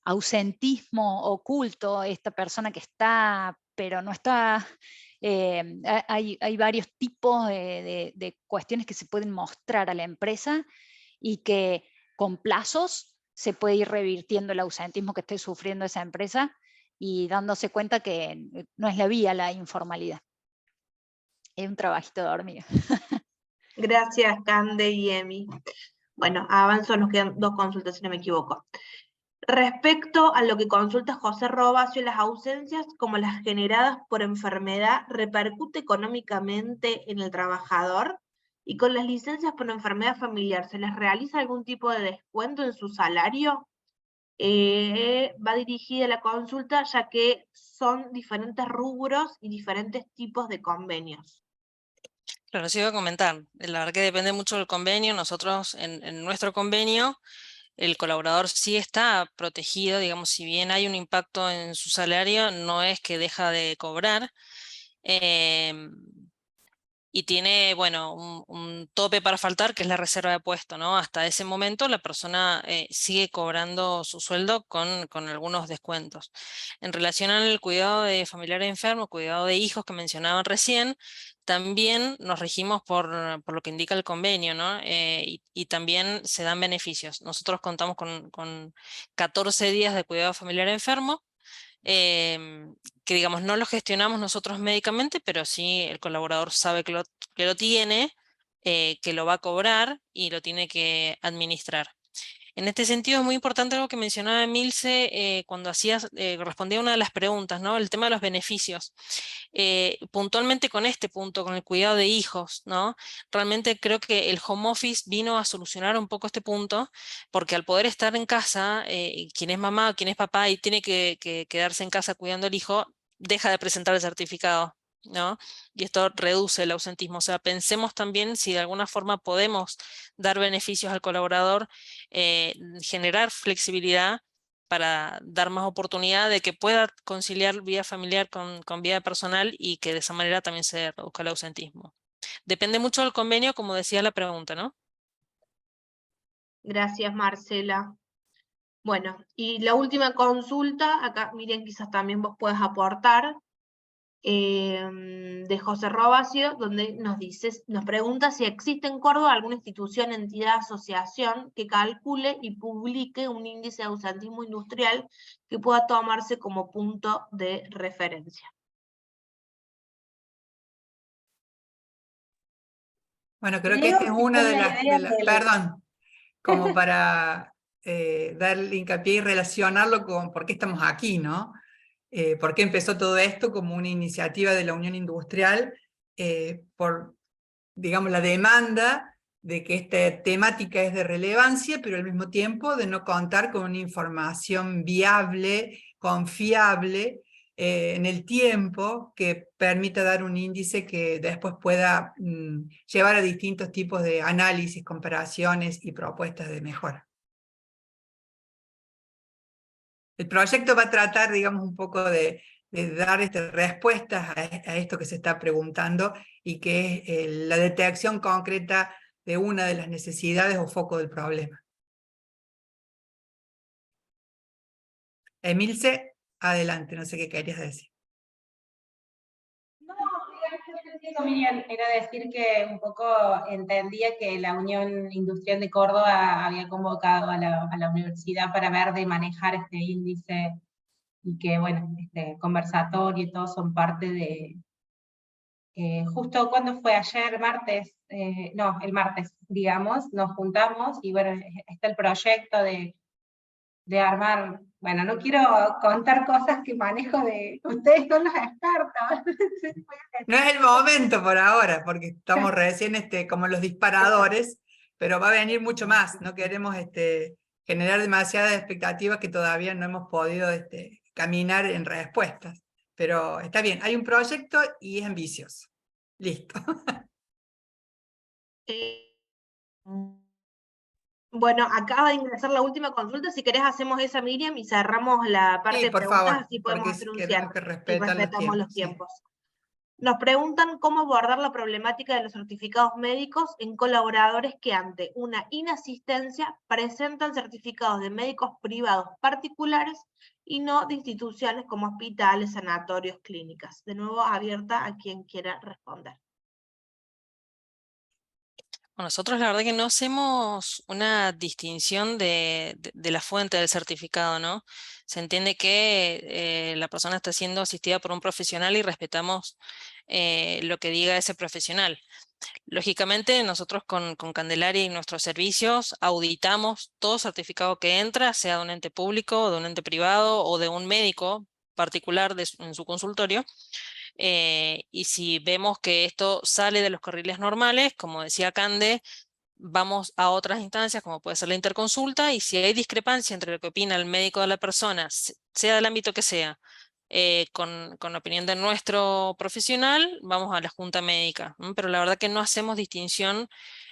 ausentismo oculto, esta persona que está, pero no está. Hay varios tipos de cuestiones que se pueden mostrar a la empresa y que con plazos se puede ir revirtiendo el ausentismo que esté sufriendo esa empresa y dándose cuenta que no es la vía la informalidad. Es un trabajito de hormiga. Gracias, Cande y Emi. Bueno, avanzo, nos quedan 2 consultas, si no me equivoco. Respecto a lo que consulta José Robacio, las ausencias como las generadas por enfermedad, ¿repercute económicamente en el trabajador? Y con las licencias por enfermedad familiar, ¿se les realiza algún tipo de descuento en su salario? Va dirigida la consulta, ya que son diferentes rubros y diferentes tipos de convenios. Claro, sí iba a comentar. La verdad que depende mucho del convenio. Nosotros, en nuestro convenio, el colaborador sí está protegido, digamos, si bien hay un impacto en su salario, no es que deja de cobrar. Y tiene, bueno, un tope para faltar, que es la reserva de puesto, ¿no? Hasta ese momento la persona sigue cobrando su sueldo con algunos descuentos. En relación al cuidado de familiar enfermo, cuidado de hijos que mencionaban recién, también nos regimos por lo que indica el convenio, ¿no? Y también se dan beneficios. Nosotros contamos con 14 días de cuidado familiar enfermo, que digamos no lo gestionamos nosotros médicamente, pero sí el colaborador sabe que lo tiene, que lo va a cobrar y lo tiene que administrar. En este sentido es muy importante algo que mencionaba Emilce cuando respondía a una de las preguntas, ¿no? El tema de los beneficios. Puntualmente con este punto, con el cuidado de hijos, ¿no? Realmente creo que el home office vino a solucionar un poco este punto, porque al poder estar en casa, quien es mamá o quien es papá y tiene que quedarse en casa cuidando al hijo, deja de presentar el certificado, ¿no? Y esto reduce el ausentismo. O sea, pensemos también si de alguna forma podemos dar beneficios al colaborador, generar flexibilidad para dar más oportunidad de que pueda conciliar vida familiar con vida personal y que de esa manera también se reduzca el ausentismo. Depende mucho del convenio, como decía la pregunta, ¿no? Gracias, Marcela. Bueno, y la última consulta, acá Miriam quizás también vos puedas aportar, de José Robacio, donde nos pregunta si existe en Córdoba alguna institución, entidad, asociación que calcule y publique un índice de ausentismo industrial que pueda tomarse como punto de referencia. Bueno, creo que esta es una de las, perdón, como para darle hincapié y relacionarlo con por qué estamos aquí, ¿no? ¿Por qué empezó todo esto como una iniciativa de la Unión Industrial? Por, digamos, la demanda de que esta temática es de relevancia, pero al mismo tiempo de no contar con una información viable, confiable, en el tiempo, que permita dar un índice que después pueda llevar a distintos tipos de análisis, comparaciones y propuestas de mejora. El proyecto va a tratar, digamos, un poco de dar respuestas a esto que se está preguntando y que es la detección concreta de una de las necesidades o foco del problema. Emilce, adelante, no sé qué querías decir. No, eso, Miriam, era decir que un poco entendía que la Unión Industrial de Córdoba había convocado a la universidad para ver de manejar este índice y que, bueno, este conversatorio y todo son parte de, justo cuando fue ayer, martes, no, el martes, digamos, nos juntamos y bueno, está el proyecto de armar, bueno, no quiero contar cosas que manejo de, ustedes son los expertos. No es el momento por ahora, porque estamos recién como los disparadores, pero va a venir mucho más. No queremos generar demasiadas expectativas que todavía no hemos podido caminar en respuestas. Pero está bien, hay un proyecto y es ambicioso. Listo. Bueno, acaba de ingresar la última consulta, si querés hacemos esa, Miriam, y cerramos la parte Sí, de por preguntas, favor, así podemos porque hacer un queremos cierre, que y respetan respetamos los sí. tiempos. Nos preguntan cómo abordar la problemática de los certificados médicos en colaboradores que ante una inasistencia presentan certificados de médicos privados particulares y no de instituciones como hospitales, sanatorios, clínicas. De nuevo, abierta a quien quiera responder. Nosotros la verdad que no hacemos una distinción de la fuente del certificado, ¿no? Se entiende que la persona está siendo asistida por un profesional y respetamos lo que diga ese profesional. Lógicamente, nosotros con Candelaria y nuestros servicios auditamos todo certificado que entra, sea de un ente público, de un ente privado o de un médico particular en su consultorio. Y si vemos que esto sale de los carriles normales, como decía Cande, vamos a otras instancias como puede ser la interconsulta, y si hay discrepancia entre lo que opina el médico de la persona, sea del ámbito que sea, con la opinión de nuestro profesional, vamos a la junta médica. Pero la verdad que no hacemos distinción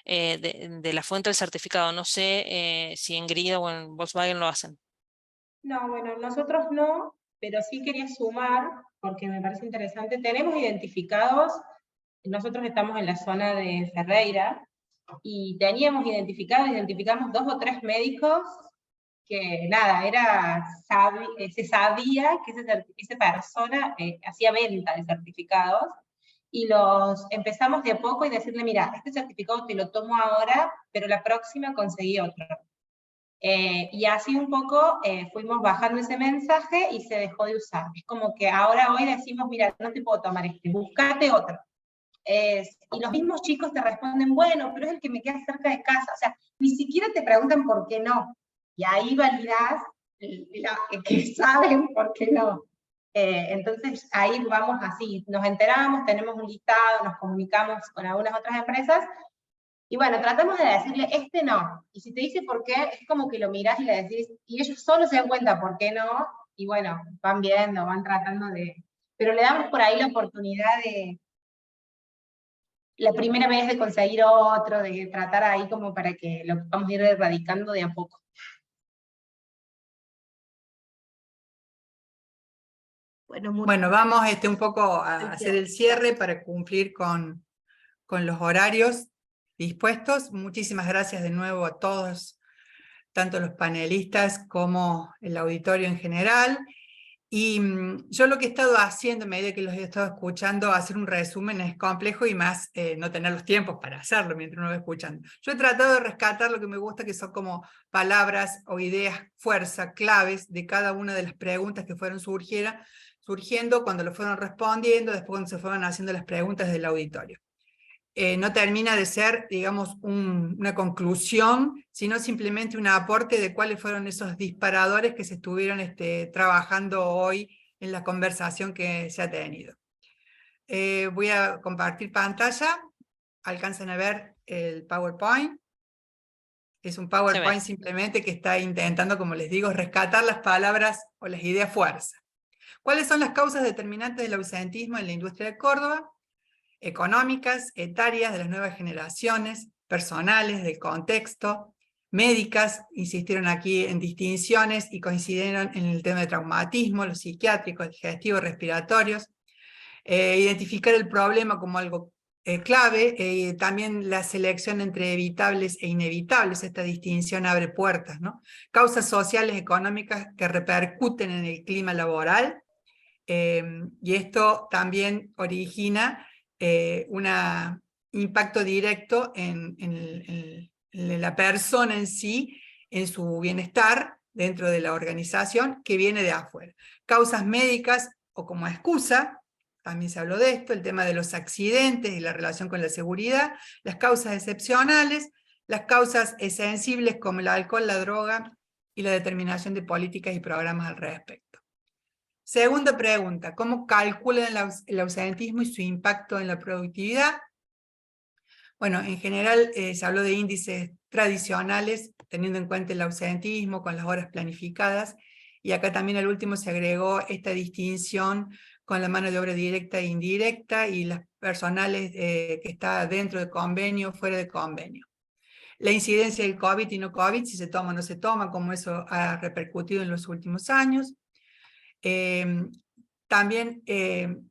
de la fuente del certificado. No sé si en Grida o en Volkswagen lo hacen. No, bueno, nosotros no, pero sí quería sumar, porque me parece interesante, tenemos identificados, nosotros estamos en la zona de Ferreira, y teníamos identificamos 2 o 3 médicos que nada, se sabía que esa persona hacía venta de certificados, y los empezamos de a poco y decirle, mira, este certificado te lo tomo ahora, pero la próxima conseguí otro. Y así un poco fuimos bajando ese mensaje y se dejó de usar. Es como que ahora hoy decimos, mira, no te puedo tomar este, buscate otro. Y los mismos chicos te responden, bueno, pero es el que me queda cerca de casa. O sea, ni siquiera te preguntan por qué no. Y ahí validás que saben por qué no. Entonces ahí vamos así, nos enteramos, tenemos un listado, nos comunicamos con algunas otras empresas, y bueno, tratamos de decirle, este no. Y si te dice por qué, es como que lo mirás y le decís, y ellos solo se dan cuenta por qué no, y bueno, van viendo, van tratando de... Pero le damos por ahí la oportunidad de, la primera vez de conseguir otro, de tratar ahí como para que lo vamos a ir erradicando de a poco. Bueno, vamos un poco a hacer el cierre para cumplir con los horarios dispuestos. Muchísimas gracias de nuevo a todos, tanto los panelistas como el auditorio en general. Y yo lo que he estado haciendo, a medida que los he estado escuchando, hacer un resumen es complejo y más no tener los tiempos para hacerlo mientras uno va escuchando. Yo he tratado de rescatar lo que me gusta, que son como palabras o ideas, fuerza, claves de cada una de las preguntas que fueron surgiendo cuando lo fueron respondiendo, después cuando se fueron haciendo las preguntas del auditorio. No termina de ser, digamos, una conclusión, sino simplemente un aporte de cuáles fueron esos disparadores que se estuvieron trabajando hoy en la conversación que se ha tenido. Voy a compartir pantalla. ¿Alcanzan a ver el PowerPoint? Es un PowerPoint simplemente que está intentando, como les digo, rescatar las palabras o las ideas fuerza. ¿Cuáles son las causas determinantes del ausentismo en la industria de Córdoba? Económicas, etarias, de las nuevas generaciones, personales, del contexto, médicas, insistieron aquí en distinciones y coincidieron en el tema de traumatismo, los psiquiátricos, digestivos, respiratorios, identificar el problema como algo clave, también la selección entre evitables e inevitables, esta distinción abre puertas, ¿no? Causas sociales, económicas que repercuten en el clima laboral, y esto también origina un impacto directo en la persona en sí, en su bienestar dentro de la organización que viene de afuera. Causas médicas o como excusa, también se habló de esto, el tema de los accidentes y la relación con la seguridad, las causas excepcionales, las causas sensibles como el alcohol, la droga y la determinación de políticas y programas al respecto. Segunda pregunta, ¿cómo calculan el ausentismo y su impacto en la productividad? Bueno, en general se habló de índices tradicionales, teniendo en cuenta el ausentismo con las horas planificadas, y acá también al último se agregó esta distinción con la mano de obra directa e indirecta, y las personales que está dentro de convenio, fuera de convenio. La incidencia del COVID y no COVID, si se toma o no se toma, como eso ha repercutido en los últimos años. También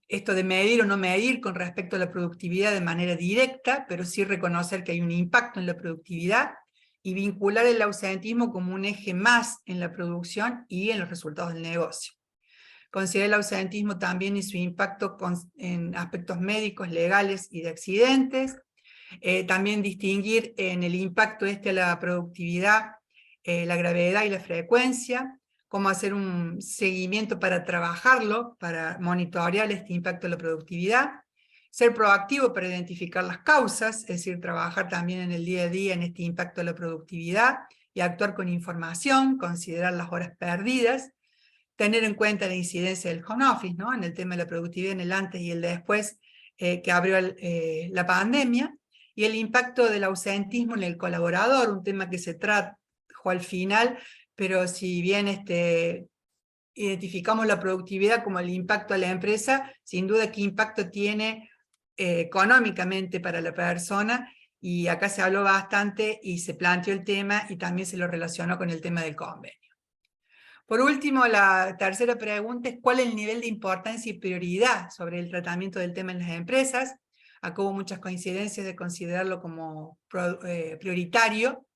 esto de medir o no medir con respecto a la productividad de manera directa, pero sí reconocer que hay un impacto en la productividad y vincular el ausentismo como un eje más en la producción y en los resultados del negocio. Considerar el ausentismo también y su impacto en aspectos médicos, legales y de accidentes. También distinguir en el impacto a la productividad, la gravedad y la frecuencia, cómo hacer un seguimiento para trabajarlo, para monitorear este impacto de la productividad, ser proactivo para identificar las causas, es decir, trabajar también en el día a día en este impacto de la productividad y actuar con información, considerar las horas perdidas, tener en cuenta la incidencia del home office, ¿no? En el tema de la productividad en el antes y el después que abrió la pandemia, y el impacto del ausentismo en el colaborador, un tema que se trajo al final, pero si bien identificamos la productividad como el impacto a la empresa, sin duda qué impacto tiene económicamente para la persona, y acá se habló bastante y se planteó el tema y también se lo relacionó con el tema del convenio. Por último, la tercera pregunta es ¿cuál es el nivel de importancia y prioridad sobre el tratamiento del tema en las empresas? Acá hubo muchas coincidencias de considerarlo como prioritario,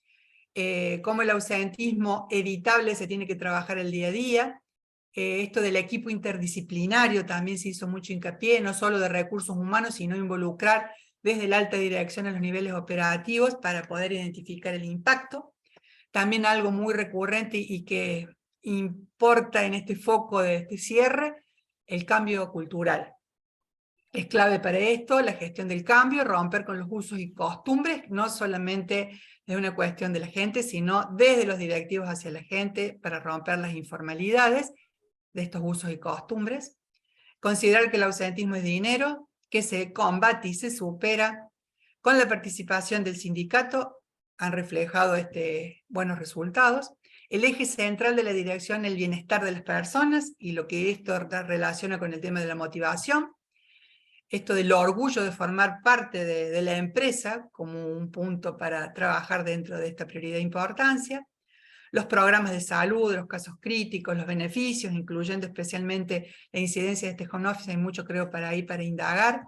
cómo el ausentismo evitable se tiene que trabajar el día a día. Esto del equipo interdisciplinario también se hizo mucho hincapié, no solo de recursos humanos, sino involucrar desde la alta dirección a los niveles operativos para poder identificar el impacto. También algo muy recurrente y que importa en este foco de este cierre, el cambio cultural. Es clave para esto la gestión del cambio, romper con los usos y costumbres, no solamente es una cuestión de la gente, sino desde los directivos hacia la gente para romper las informalidades de estos usos y costumbres. Considerar que el ausentismo es dinero, que se combate y se supera. Con la participación del sindicato han reflejado buenos resultados. El eje central de la dirección es el bienestar de las personas y lo que esto relaciona con el tema de la motivación. Esto del orgullo de formar parte de la empresa como un punto para trabajar dentro de esta prioridad de importancia. Los programas de salud, los casos críticos, los beneficios, incluyendo especialmente la incidencia de este home office, hay mucho creo para indagar.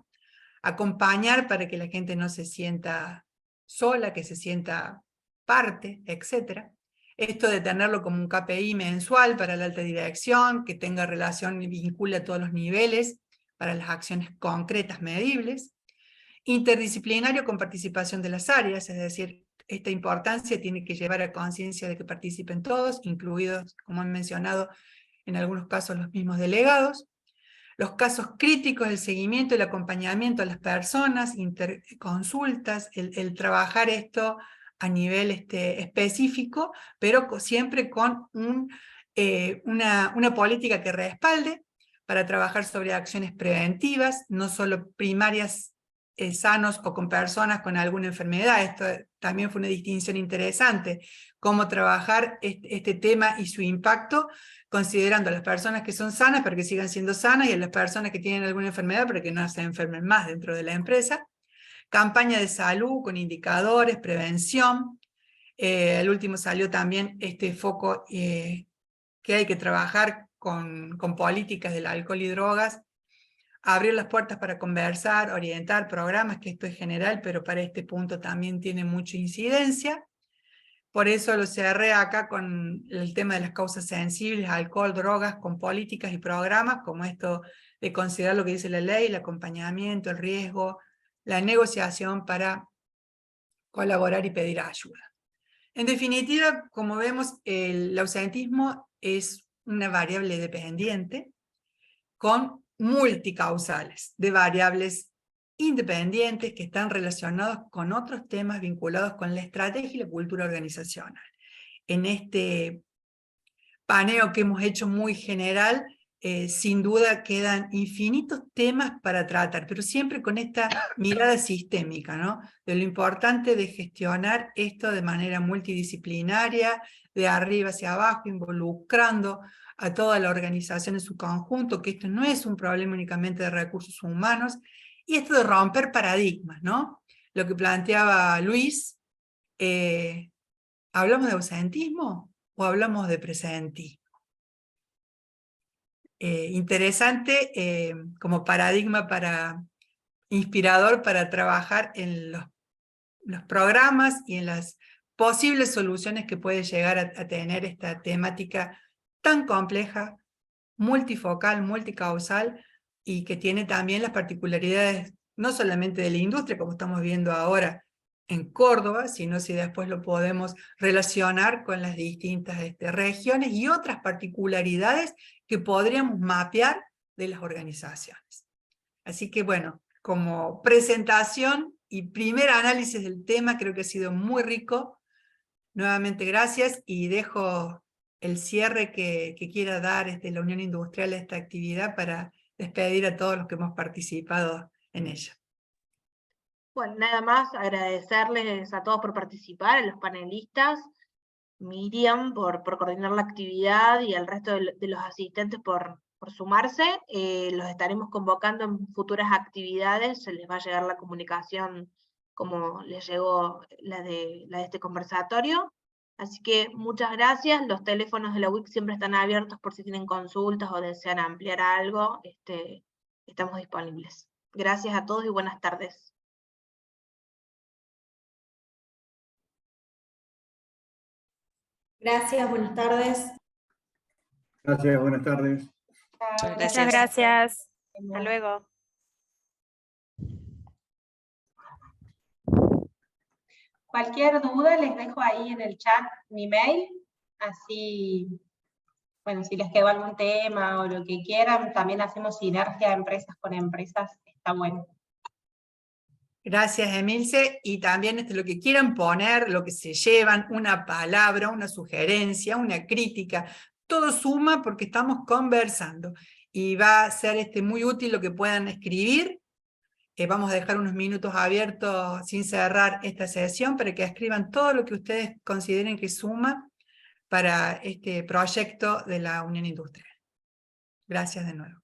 Acompañar para que la gente no se sienta sola, que se sienta parte, etc. Esto de tenerlo como un KPI mensual para la alta dirección, que tenga relación y vincule a todos los niveles para las acciones concretas medibles. Interdisciplinario con participación de las áreas, es decir, esta importancia tiene que llevar a conciencia de que participen todos, incluidos, como han mencionado, en algunos casos los mismos delegados. Los casos críticos, el seguimiento, el acompañamiento a las personas, consultas, el trabajar esto a nivel específico, pero siempre con una política que respalde para trabajar sobre acciones preventivas, no solo primarias sanos o con personas con alguna enfermedad. Esto también fue una distinción interesante, cómo trabajar este tema y su impacto, considerando a las personas que son sanas para que sigan siendo sanas y a las personas que tienen alguna enfermedad para que no se enfermen más dentro de la empresa. Campaña de salud con indicadores, prevención. El último salió también este foco que hay que trabajar con políticas del alcohol y drogas, abrir las puertas para conversar, orientar programas, que esto es general, pero para este punto también tiene mucha incidencia. Por eso lo cerré acá con el tema de las causas sensibles, alcohol, drogas, con políticas y programas, como esto de considerar lo que dice la ley, el acompañamiento, el riesgo, la negociación para colaborar y pedir ayuda. En definitiva, como vemos, el ausentismo es una variable dependiente con multicausales de variables independientes que están relacionados con otros temas vinculados con la estrategia y la cultura organizacional. En este paneo que hemos hecho muy general, sin duda quedan infinitos temas para tratar, pero siempre con esta mirada sistémica, ¿no? De lo importante de gestionar esto de manera multidisciplinaria, de arriba hacia abajo, involucrando a toda la organización en su conjunto, que esto no es un problema únicamente de recursos humanos, y esto de romper paradigmas, ¿no? Lo que planteaba Luis, ¿hablamos de ausentismo o hablamos de presentismo? Interesante como paradigma inspirador para trabajar en los programas y en las posibles soluciones que puede llegar a tener esta temática tan compleja, multifocal, multicausal, y que tiene también las particularidades no solamente de la industria, como estamos viendo ahora en Córdoba, sino si después lo podemos relacionar con las distintas regiones y otras particularidades que podríamos mapear de las organizaciones. Así que bueno, como presentación y primer análisis del tema, creo que ha sido muy rico. Nuevamente gracias, y dejo el cierre que quiera dar la Unión Industrial a esta actividad para despedir a todos los que hemos participado en ella. Bueno, nada más agradecerles a todos por participar, a los panelistas, Miriam por coordinar la actividad y al resto de los asistentes por sumarse. Los estaremos convocando en futuras actividades, se les va a llegar la comunicación como les llegó la de este conversatorio. Así que muchas gracias, los teléfonos de la UIC siempre están abiertos por si tienen consultas o desean ampliar algo, estamos disponibles. Gracias a todos y buenas tardes. Gracias, buenas tardes. Gracias, buenas tardes. Muchas gracias. Hasta luego. Cualquier duda les dejo ahí en el chat mi mail, así, bueno, si les quedó algún tema o lo que quieran, también hacemos sinergia de empresas con empresas, está bueno. Gracias, Emilce, y también lo que quieran poner, lo que se llevan, una palabra, una sugerencia, una crítica, todo suma porque estamos conversando, y va a ser muy útil lo que puedan escribir. Vamos a dejar unos minutos abiertos sin cerrar esta sesión para que escriban todo lo que ustedes consideren que suma para este proyecto de la Unión Industrial. Gracias de nuevo.